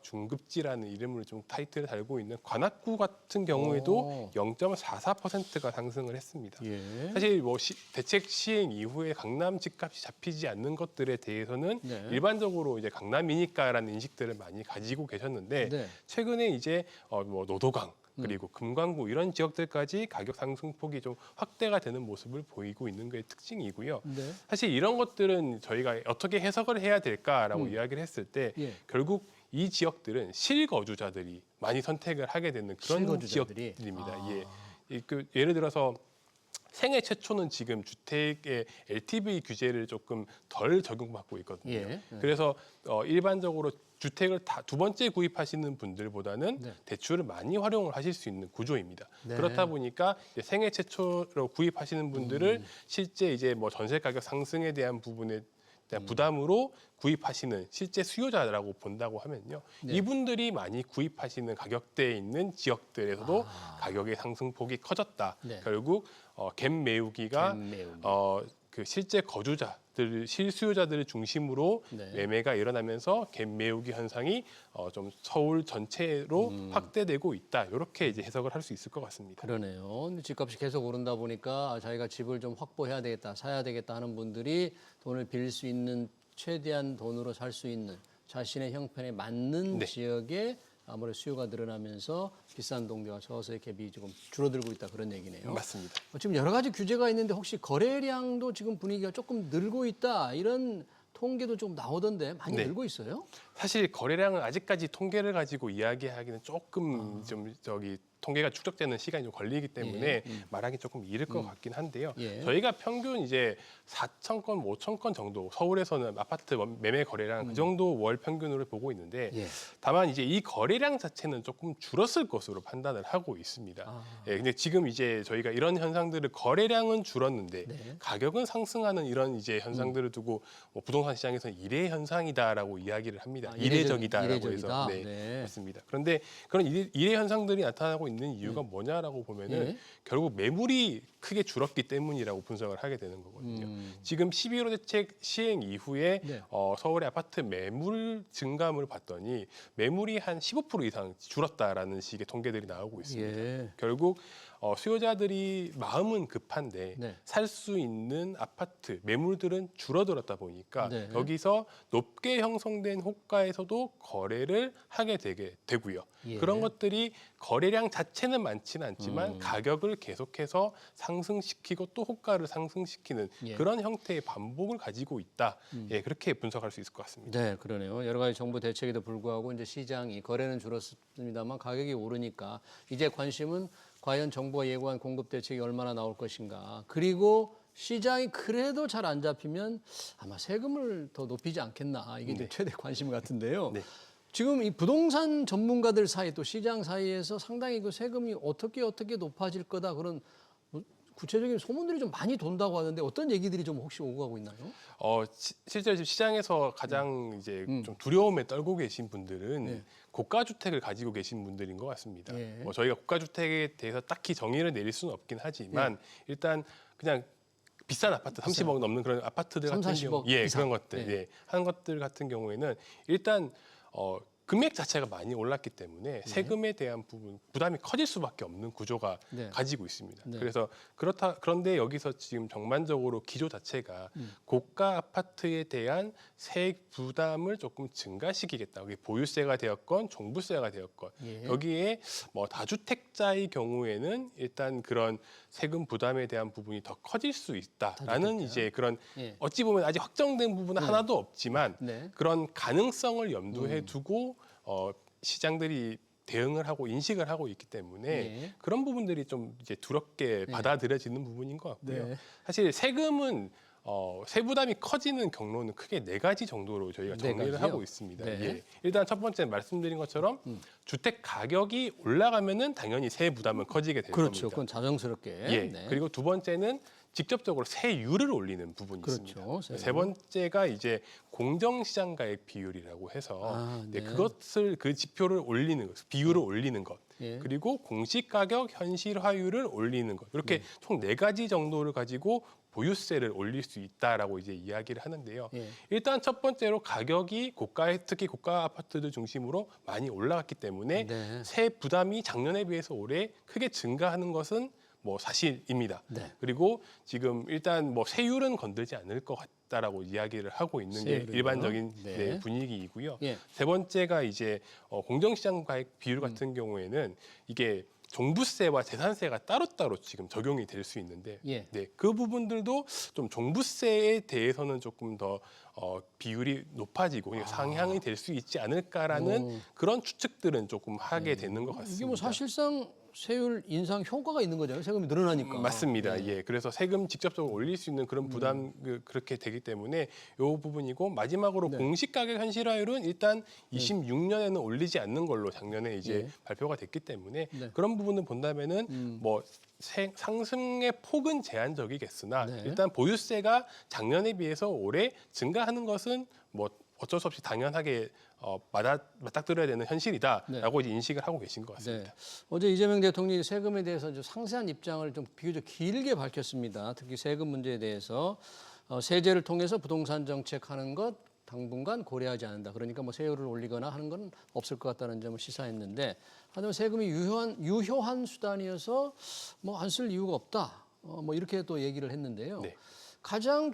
중급지라는 이름을 좀 타이틀을 달고 있는 관악구 같은 경우에도 0.44%가 상승을 했습니다. 예. 사실 뭐 대책 시행 이후에 강남 집값이 잡히지 않는 것들에 대해서는 네. 일반적으로 이제 강남이니까라는 인식들을 많이 가지고 계셨는데 네. 최근에 이제 뭐 노도강 그리고 금강구 이런 지역들까지 가격 상승폭이 좀 확대가 되는 모습을 보이고 있는 게 특징이고요. 네. 사실 이런 것들은 저희가 어떻게 해석을 해야 될까라고 이야기를 했을 때 예. 결국 이 지역들은 실거주자들이 많이 선택을 하게 되는 그런 실거주자들이? 지역들입니다. 예. 그 예를 들어서 생애 최초는 지금 주택의 LTV 규제를 조금 덜 적용받고 있거든요. 예. 그래서 일반적으로 주택을 두 번째 구입하시는 분들보다는 네. 대출을 많이 활용을 하실 수 있는 구조입니다. 네. 그렇다 보니까 이제 생애 최초로 구입하시는 분들을 실제 이제 뭐 전세 가격 상승에 대한 부분에 대한 부담으로 구입하시는 실제 수요자라고 본다고 하면요. 네. 이분들이 많이 구입하시는 가격대에 있는 지역들에서도 가격의 상승폭이 커졌다. 네. 결국 갭 매우기가 갭 매우기. 그 실제 거주자들, 실수요자들을 중심으로 네. 매매가 일어나면서 갭 매우기 현상이 좀 서울 전체로 확대되고 있다. 이렇게 이제 해석을 할 수 있을 것 같습니다. 그러네요. 근데 집값이 계속 오른다 보니까 자기가 집을 좀 확보해야 되겠다, 사야 되겠다 하는 분들이 돈을 빌릴 수 있는 최대한 돈으로 살 수 있는 자신의 형편에 맞는 네. 지역에 아무래도 수요가 늘어나면서 비싼 동네와 서서히 갭이 조금 줄어들고 있다 그런 얘기네요. 맞습니다. 지금 여러 가지 규제가 있는데 혹시 거래량도 지금 분위기가 조금 늘고 있다 이런 통계도 좀 나오던데 많이 네. 늘고 있어요? 사실 거래량은 아직까지 통계를 가지고 이야기하기는 조금 좀 통계가 축적되는 시간이 좀 걸리기 때문에 말하기 조금 이를 것 같긴 한데요. 예. 저희가 평균 이제 4천 건, 5천 건 정도 서울에서는 아파트 매매 거래량 그 정도 월 평균으로 보고 있는데 예. 다만 이제 이 거래량 자체는 조금 줄었을 것으로 판단을 하고 있습니다. 예, 근데 지금 이제 저희가 이런 현상들을 거래량은 줄었는데 네. 가격은 상승하는 이런 이제 현상들을 두고 뭐 부동산 시장에서는 이례 현상이다라고 이야기를 합니다. 이례적이다라고 이례적이다. 해서 네, 네. 맞습니다. 그런데 그런 이례 현상들이 나타나고 있는 이유가 뭐냐라고 보면은 예. 결국 매물이 크게 줄었기 때문이라고 분석을 하게 되는 거거든요. 지금 11호 대책 시행 이후에 네. 서울의 아파트 매물 증감을 봤더니 매물이 한 15% 이상 줄었다라는 식의 통계들이 나오고 있습니다. 예. 결국 수요자들이 마음은 급한데 네. 살 수 있는 아파트 매물들은 줄어들었다 보니까 네. 여기서 높게 형성된 호가에서도 거래를 하게 되고요. 예. 그런 것들이 거래량 자체는 많지는 않지만 가격을 계속해서 상승시키고 또 호가를 상승시키는 예. 그런 형태의 반복을 가지고 있다. 예, 그렇게 분석할 수 있을 것 같습니다. 네, 그러네요. 여러 가지 정부 대책에도 불구하고 이제 시장이 거래는 줄었습니다만 가격이 오르니까 이제 관심은 과연 정부가 예고한 공급 대책이 얼마나 나올 것인가. 그리고 시장이 그래도 잘 안 잡히면 아마 세금을 더 높이지 않겠나. 이게 이제 최대 관심 같은데요. 네. 지금 이 부동산 전문가들 사이 또 시장 사이에서 상당히 그 세금이 어떻게 높아질 거다 그런 구체적인 소문들이 좀 많이 돈다고 하는데 어떤 얘기들이 좀 혹시 오고 가고 있나요? 실제로 지금 시장에서 가장 이제 좀 두려움에 떨고 계신 분들은 네. 고가 주택을 가지고 계신 분들인 것 같습니다. 예. 뭐 저희가 고가 주택에 대해서 딱히 정의를 내릴 수는 없긴 하지만 일단 그냥 비싼 아파트 30억 넘는 그런 아파트들 3, 같은 40억 경우, 예, 이상. 그런 것들, 네. 예, 하는 것들 같은 경우에는 일단 금액 자체가 많이 올랐기 때문에 세금에 대한 부담이 커질 수밖에 없는 구조가 네. 가지고 있습니다. 네. 그래서 그런데 여기서 지금 전반적으로 기조 자체가 고가 아파트에 대한 세액 부담을 조금 증가시키겠다. 여기 보유세가 되었건 종부세가 되었건 예. 여기에 뭐 다주택자의 경우에는 일단 그런 세금 부담에 대한 부분이 더 커질 수 있다라는 이제 그런 예. 어찌 보면 아직 확정된 부분은 하나도 없지만 네. 그런 가능성을 염두에 두고 시장들이 대응을 하고 인식을 하고 있기 때문에 예. 그런 부분들이 좀 이제 두렵게 받아들여지는 부분인 것 같고요. 네. 사실 세금은 세부담이 커지는 경로는 크게 4가지 정도로 저희가 네 정리를 가지요? 하고 있습니다. 네. 예. 일단 첫 번째 말씀드린 것처럼 주택 가격이 올라가면은 당연히 세 부담은 커지게 될 그렇죠. 겁니다. 그건 자정스럽게. 예. 네. 그리고 두 번째는 직접적으로 세율을 올리는 부분이 그렇죠. 있습니다. 세율. 세 번째가 이제 공정시장가액 비율이라고 해서 네. 그것을 그 지표를 올리는 것, 비율을 올리는 것, 예. 그리고 공시가격 현실화율을 올리는 것 이렇게 총 4가지 정도를 가지고 보유세를 올릴 수 있다라고 이제 이야기를 하는데요. 예. 일단 첫 번째로 가격이 특히 고가 아파트들 중심으로 많이 올라갔기 때문에 네. 세 부담이 작년에 비해서 올해 크게 증가하는 것은 뭐 사실입니다. 네. 그리고 지금 일단 뭐 세율은 건들지 않을 것 같다라고 이야기를 하고 있는 게 세율은요? 일반적인 네. 분위기이고요. 예. 세 번째가 이제 공정시장 가액 비율 같은 경우에는 이게 종부세와 재산세가 따로따로 지금 적용이 될 수 있는데 예. 네, 그 부분들도 좀 종부세에 대해서는 조금 더 비율이 높아지고 상향이 될 수 있지 않을까라는 그런 추측들은 조금 하게 되는 것 같습니다. 이게 뭐 사실상 세율 인상 효과가 있는 거잖아요. 세금이 늘어나니까. 맞습니다. 네. 예, 그래서 세금 직접적으로 올릴 수 있는 그런 부담 그렇게 되기 때문에 이 부분이고 마지막으로 네. 공시 가격 현실화율은 일단 26년에는 올리지 않는 걸로 작년에 이제 네. 발표가 됐기 때문에 네. 그런 부분을 본다면은 뭐 상승의 폭은 제한적이겠으나 네. 일단 보유세가 작년에 비해서 올해 증가하는 것은 뭐 어쩔 수 없이 당연하게 맞닥뜨려야 되는 현실이다라고 이제 인식을 하고 계신 것 같습니다. 네. 어제 이재명 대통령이 세금에 대해서 좀 상세한 입장을 좀 비교적 길게 밝혔습니다. 특히 세금 문제에 대해서 세제를 통해서 부동산 정책하는 것 당분간 고려하지 않는다. 그러니까 뭐 세율을 올리거나 하는 건 없을 것 같다는 점을 시사했는데, 하지만 세금이 유효한 수단이어서 뭐 안 쓸 이유가 없다. 뭐 이렇게 또 얘기를 했는데요. 네. 가장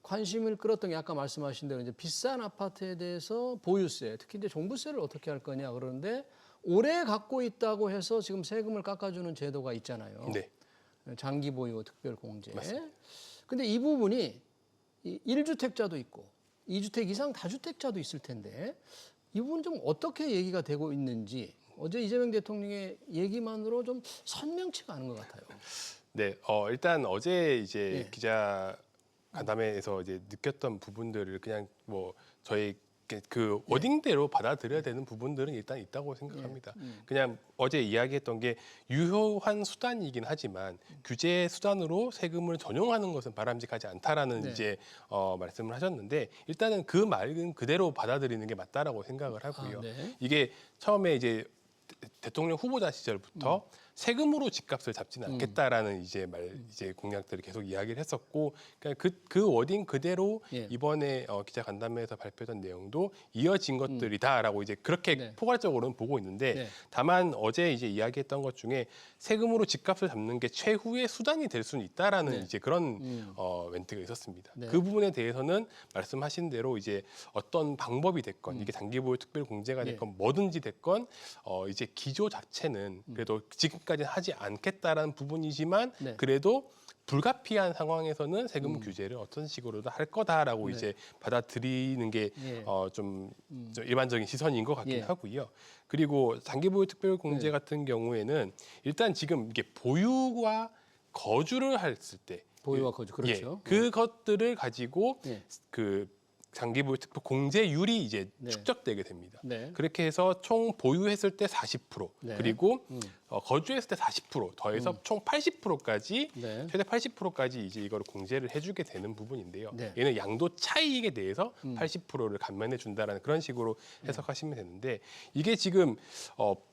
관심을 끌었던 게 아까 말씀하신 대로 이제 비싼 아파트에 대해서 보유세, 특히 이제 종부세를 어떻게 할 거냐 그러는데, 오래 갖고 있다고 해서 지금 세금을 깎아주는 제도가 있잖아요. 네. 장기 보유 특별 공제. 맞습니다. 근데 이 부분이 1주택자도 있고 2주택 이상 다주택자도 있을 텐데, 이 부분 좀 어떻게 얘기가 되고 있는지 어제 이재명 대통령의 얘기만으로 좀 선명치가 않은 것 같아요. 네, 일단 어제 이제 예. 기자 간담회에서 이제 느꼈던 부분들을 그냥 뭐 저희 그 워딩대로 받아들여야 되는 부분들은 일단 있다고 생각합니다. 그냥 어제 이야기했던 게 유효한 수단이긴 하지만 규제 수단으로 세금을 전용하는 것은 바람직하지 않다라는 네. 이제 말씀을 하셨는데, 일단은 그 말은 그대로 받아들이는 게 맞다라고 생각을 하고요. 네. 이게 처음에 이제 대통령 후보자 시절부터 세금으로 집값을 잡지는 않겠다라는 이제 공약들을 계속 이야기를 했었고, 그러니까 그 워딩 그대로 예. 이번에 기자 간담회에서 발표된 내용도 이어진 것들이다라고 이제 그렇게 네. 포괄적으로는 보고 있는데, 네. 다만 어제 이제 이야기했던 것 중에 세금으로 집값을 잡는 게 최후의 수단이 될 수는 있다라는 네. 이제 그런 멘트가 있었습니다. 네. 그 부분에 대해서는 말씀하신 대로 이제 어떤 방법이 됐건 이게 장기보유 특별공제가 예. 됐건 뭐든지 됐건 이제 기조 자체는 그래도 지금까지 하지 않겠다라는 부분이지만 네. 그래도 불가피한 상황에서는 세금 규제를 어떤 식으로도 할 거다라고 네. 이제 받아들이는 게 예. 좀 일반적인 시선인 것 같긴 예. 하고요. 그리고 장기보유 특별공제 네. 같은 경우에는 일단 지금 이게 보유와 거주를 했을 때 보유와 거주, 그렇죠. 예, 그것들을 가지고 예. 그 장기보유 특별 공제율이 이제 네. 축적되게 됩니다. 네. 그렇게 해서 총 보유했을 때 40% 네. 그리고 거주했을 때 40% 더해서 총 80%까지 네. 최대 80%까지 이제 이걸 공제를 해주게 되는 부분인데요. 네. 얘는 양도 차익에 대해서 80%를 감면해 준다라는 그런 식으로 해석하시면 되는데, 이게 지금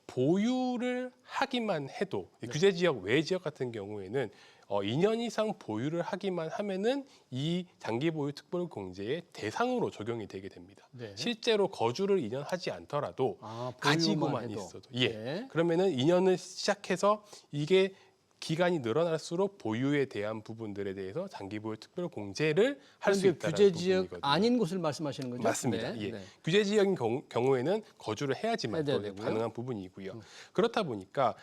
보유를 하기만 해도 규제 지역 외 지역 같은 경우에는 2년 이상 보유를 하기만 하면은 이 장기 보유 특별 공제의 대상으로 적용이 되게 됩니다. 네. 실제로 거주를 2년 하지 않더라도 보유만 가지고만 해도. 있어도 네. 그러면은 2년을 시작해서 이게 기간이 늘어날수록 보유에 대한 부분들에 대해서 장기 보유 특별 공제를 할 수 그런데 있다는 규제 지역 부분이거든요. 아닌 곳을 말씀하시는 거죠? 맞습니다. 네. 예. 네. 규제 지역인 경우에는 거주를 해야지만 해야 또 되고요. 가능한 부분이고요. 그렇다 보니까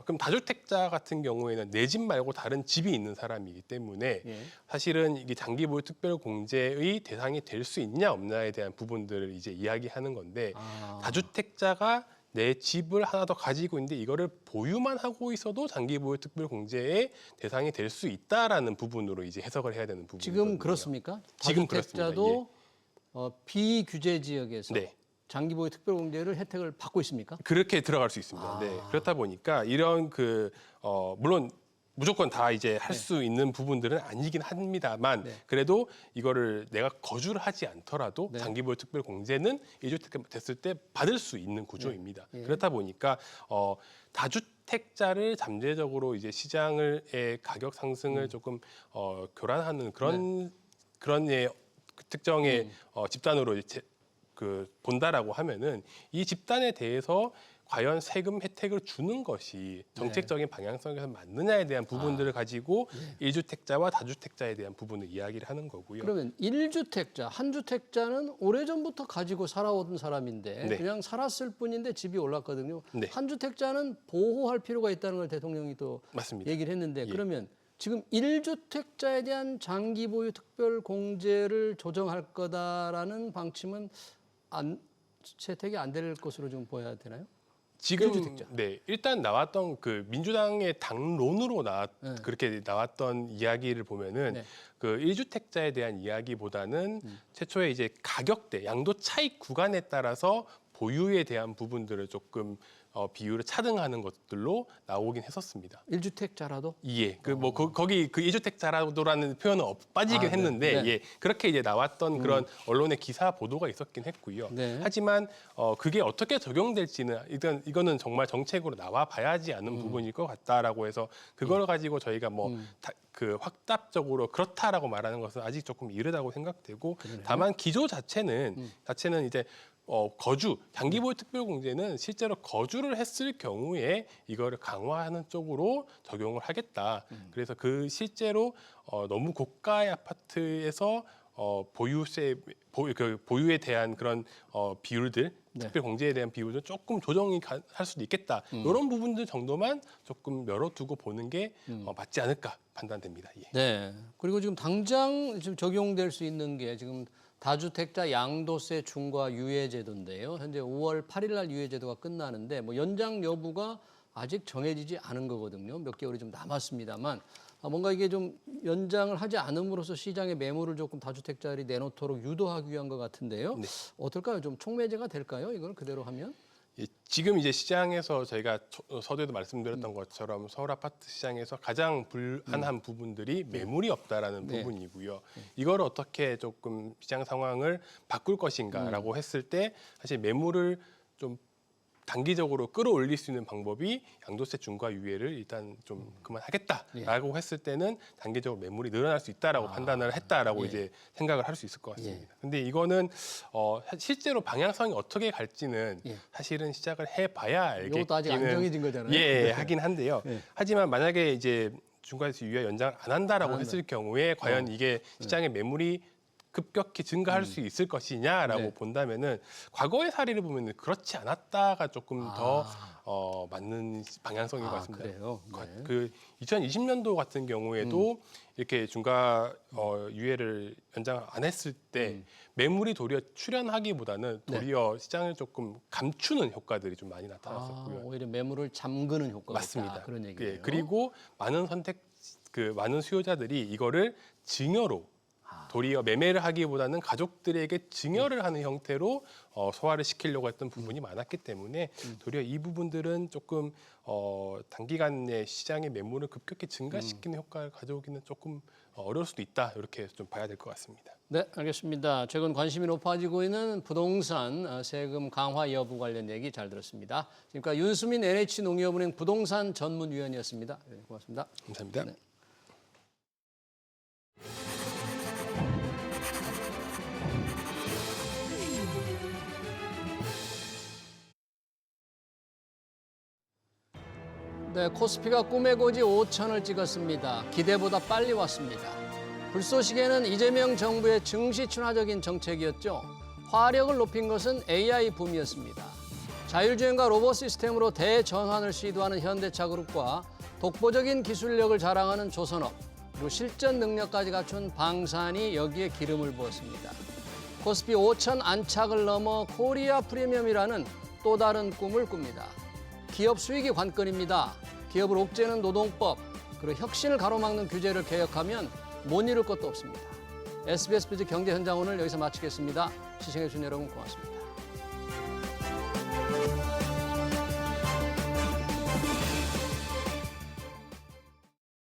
그럼 다주택자 같은 경우에는 내 집 말고 다른 집이 있는 사람이기 때문에 예. 사실은 이게 장기 보유 특별 공제의 대상이 될 수 있냐 없냐에 대한 부분들을 이제 이야기하는 건데, 다주택자가 내 집을 하나 더 가지고 있는데 이거를 보유만 하고 있어도 장기 보유 특별 공제의 대상이 될 수 있다라는 부분으로 이제 해석을 해야 되는 부분이거든요. 지금 그렇습니까? 지금 다주택자도 비규제 지역에서 네. 장기 보유 특별 공제를 혜택을 받고 있습니까? 그렇게 들어갈 수 있습니다. 네. 그렇다 보니까 이런 물론 무조건 다 이제 할 수 있는 부분들은 아니긴 합니다만, 네. 그래도 이거를 내가 거주를 하지 않더라도 네. 장기보유 특별 공제는 1주택 됐을 때 받을 수 있는 구조입니다. 네. 예. 그렇다 보니까 다주택자를 잠재적으로 이제 시장의 가격 상승을 조금 교란하는 그런 특정의 집단으로 이제 본다라고 하면은 이 집단에 대해서 과연 세금 혜택을 주는 것이 정책적인 방향성에서 맞느냐에 대한 부분들을 가지고 1주택자와 다주택자에 대한 부분을 이야기를 하는 거고요. 그러면 1주택자, 한주택자는 오래전부터 가지고 살아오던 사람인데 네. 그냥 살았을 뿐인데 집이 올랐거든요. 네. 한주택자는 보호할 필요가 있다는 걸 대통령이 또 맞습니다. 얘기를 했는데, 예. 그러면 지금 1주택자에 대한 장기 보유 특별 공제를 조정할 거다라는 방침은 채택이 안 될 것으로 좀 보여야 되나요? 지금 일주택자. 네, 일단 나왔던 그 민주당의 당론으로 그렇게 나왔던 이야기를 보면은 네. 그 1주택자에 대한 이야기보다는 최초에 이제 가격대, 양도 차익 구간에 따라서 보유에 대한 부분들을 조금 비율을 차등하는 것들로 나오긴 했었습니다. 1주택자라도? 예, 거기 그 2주택자라도라는 표현은 빠지긴 했는데, 네. 예, 그렇게 이제 나왔던 그런 언론의 기사 보도가 있었긴 했고요. 네. 하지만 그게 어떻게 적용될지는 이거는 정말 정책으로 나와 봐야지 않는 부분일 것 같다라고 해서 그걸 가지고 저희가 그 확답적으로 그렇다라고 말하는 것은 아직 조금 이르다고 생각되고, 다만 기조 자체는 이제 거주, 장기보유 특별공제는 실제로 거주를 했을 경우에 이거를 강화하는 쪽으로 적용을 하겠다. 그래서 그 실제로 너무 고가의 아파트에서 보유에 대한 그런 비율들, 특별공제에 대한 비율을 조금 조정이 할 수도 있겠다. 이런 부분들 정도만 조금 열어두고 보는 게 맞지 않을까 판단됩니다. 예. 네. 그리고 지금 당장 지금 적용될 수 있는 게 지금 다주택자 양도세 중과 유예제도인데요. 현재 5월 8일 날 유예제도가 끝나는데 연장 여부가 아직 정해지지 않은 거거든요. 몇 개월이 좀 남았습니다만 뭔가 이게 좀 연장을 하지 않음으로써 시장에 매물을 조금 다주택자들이 내놓도록 유도하기 위한 것 같은데요. 네. 어떨까요? 좀 촉매제가 될까요? 이걸 그대로 하면? 예, 지금 이제 시장에서 저희가 서두에도 말씀드렸던 것처럼 서울 아파트 시장에서 가장 불안한 부분들이 매물이 없다라는 부분이고요. 이걸 어떻게 조금 시장 상황을 바꿀 것인가라고 했을 때 사실 매물을 좀 단기적으로 끌어올릴 수 있는 방법이 양도세 중과 유예를 일단 좀 그만하겠다라고 했을 때는 단기적으로 매물이 늘어날 수 있다라고 판단을 했다라고 이제 생각을 할 수 있을 것 같습니다. 근데 이거는 실제로 방향성이 어떻게 갈지는 사실은 시작을 해봐야 이것도 아직 안 알겠기는 정해진 거잖아요. 예, 하긴 한데요. 하지만 만약에 이제 중과세수 유예 연장 안 한다라고 했을 경우에 과연 이게 시장의 매물이 급격히 증가할 수 있을 것이냐라고 본다면은 과거의 사례를 보면 그렇지 않았다가 조금 더 맞는 방향성인 것 같습니다. 그래요? 그 2020년도 같은 경우에도 이렇게 중과 유예를 연장 안 했을 때 매물이 도리어 출현하기보다는 도리어 시장을 조금 감추는 효과들이 좀 많이 나타났었고요. 오히려 매물을 잠그는 효과가 맞습니다. 있다. 그런 얘기예요. 예, 그리고 많은 많은 수요자들이 이거를 증여로 도리어 매매를 하기보다는 가족들에게 증여를 하는 형태로 소화를 시키려고 했던 부분이 많았기 때문에 도리어 이 부분들은 조금 단기간에 시장의 매물을 급격히 증가시키는 효과를 가져오기는 조금 어려울 수도 있다. 이렇게 좀 봐야 될 것 같습니다. 네, 알겠습니다. 최근 관심이 높아지고 있는 부동산 세금 강화 여부 관련 얘기 잘 들었습니다. 지금까지 윤수민 NH농협은행 부동산 전문위원이었습니다. 네, 고맙습니다. 감사합니다. 네. 네, 코스피가 꿈의 고지 5천을 찍었습니다. 기대보다 빨리 왔습니다. 불쏘시개는 이재명 정부의 증시 친화적인 정책이었죠. 화력을 높인 것은 AI 붐이었습니다. 자율주행과 로봇 시스템으로 대전환을 시도하는 현대차그룹과 독보적인 기술력을 자랑하는 조선업, 그리고 실전 능력까지 갖춘 방산이 여기에 기름을 부었습니다. 코스피 5천 안착을 넘어 코리아 프리미엄이라는 또 다른 꿈을 꿉니다. 기업 수익이 관건입니다. 기업을 옥죄는 노동법, 그리고 혁신을 가로막는 규제를 개혁하면 못 이룰 것도 없습니다. SBS 비즈 경제 현장 오늘 여기서 마치겠습니다. 시청해주신 여러분 고맙습니다.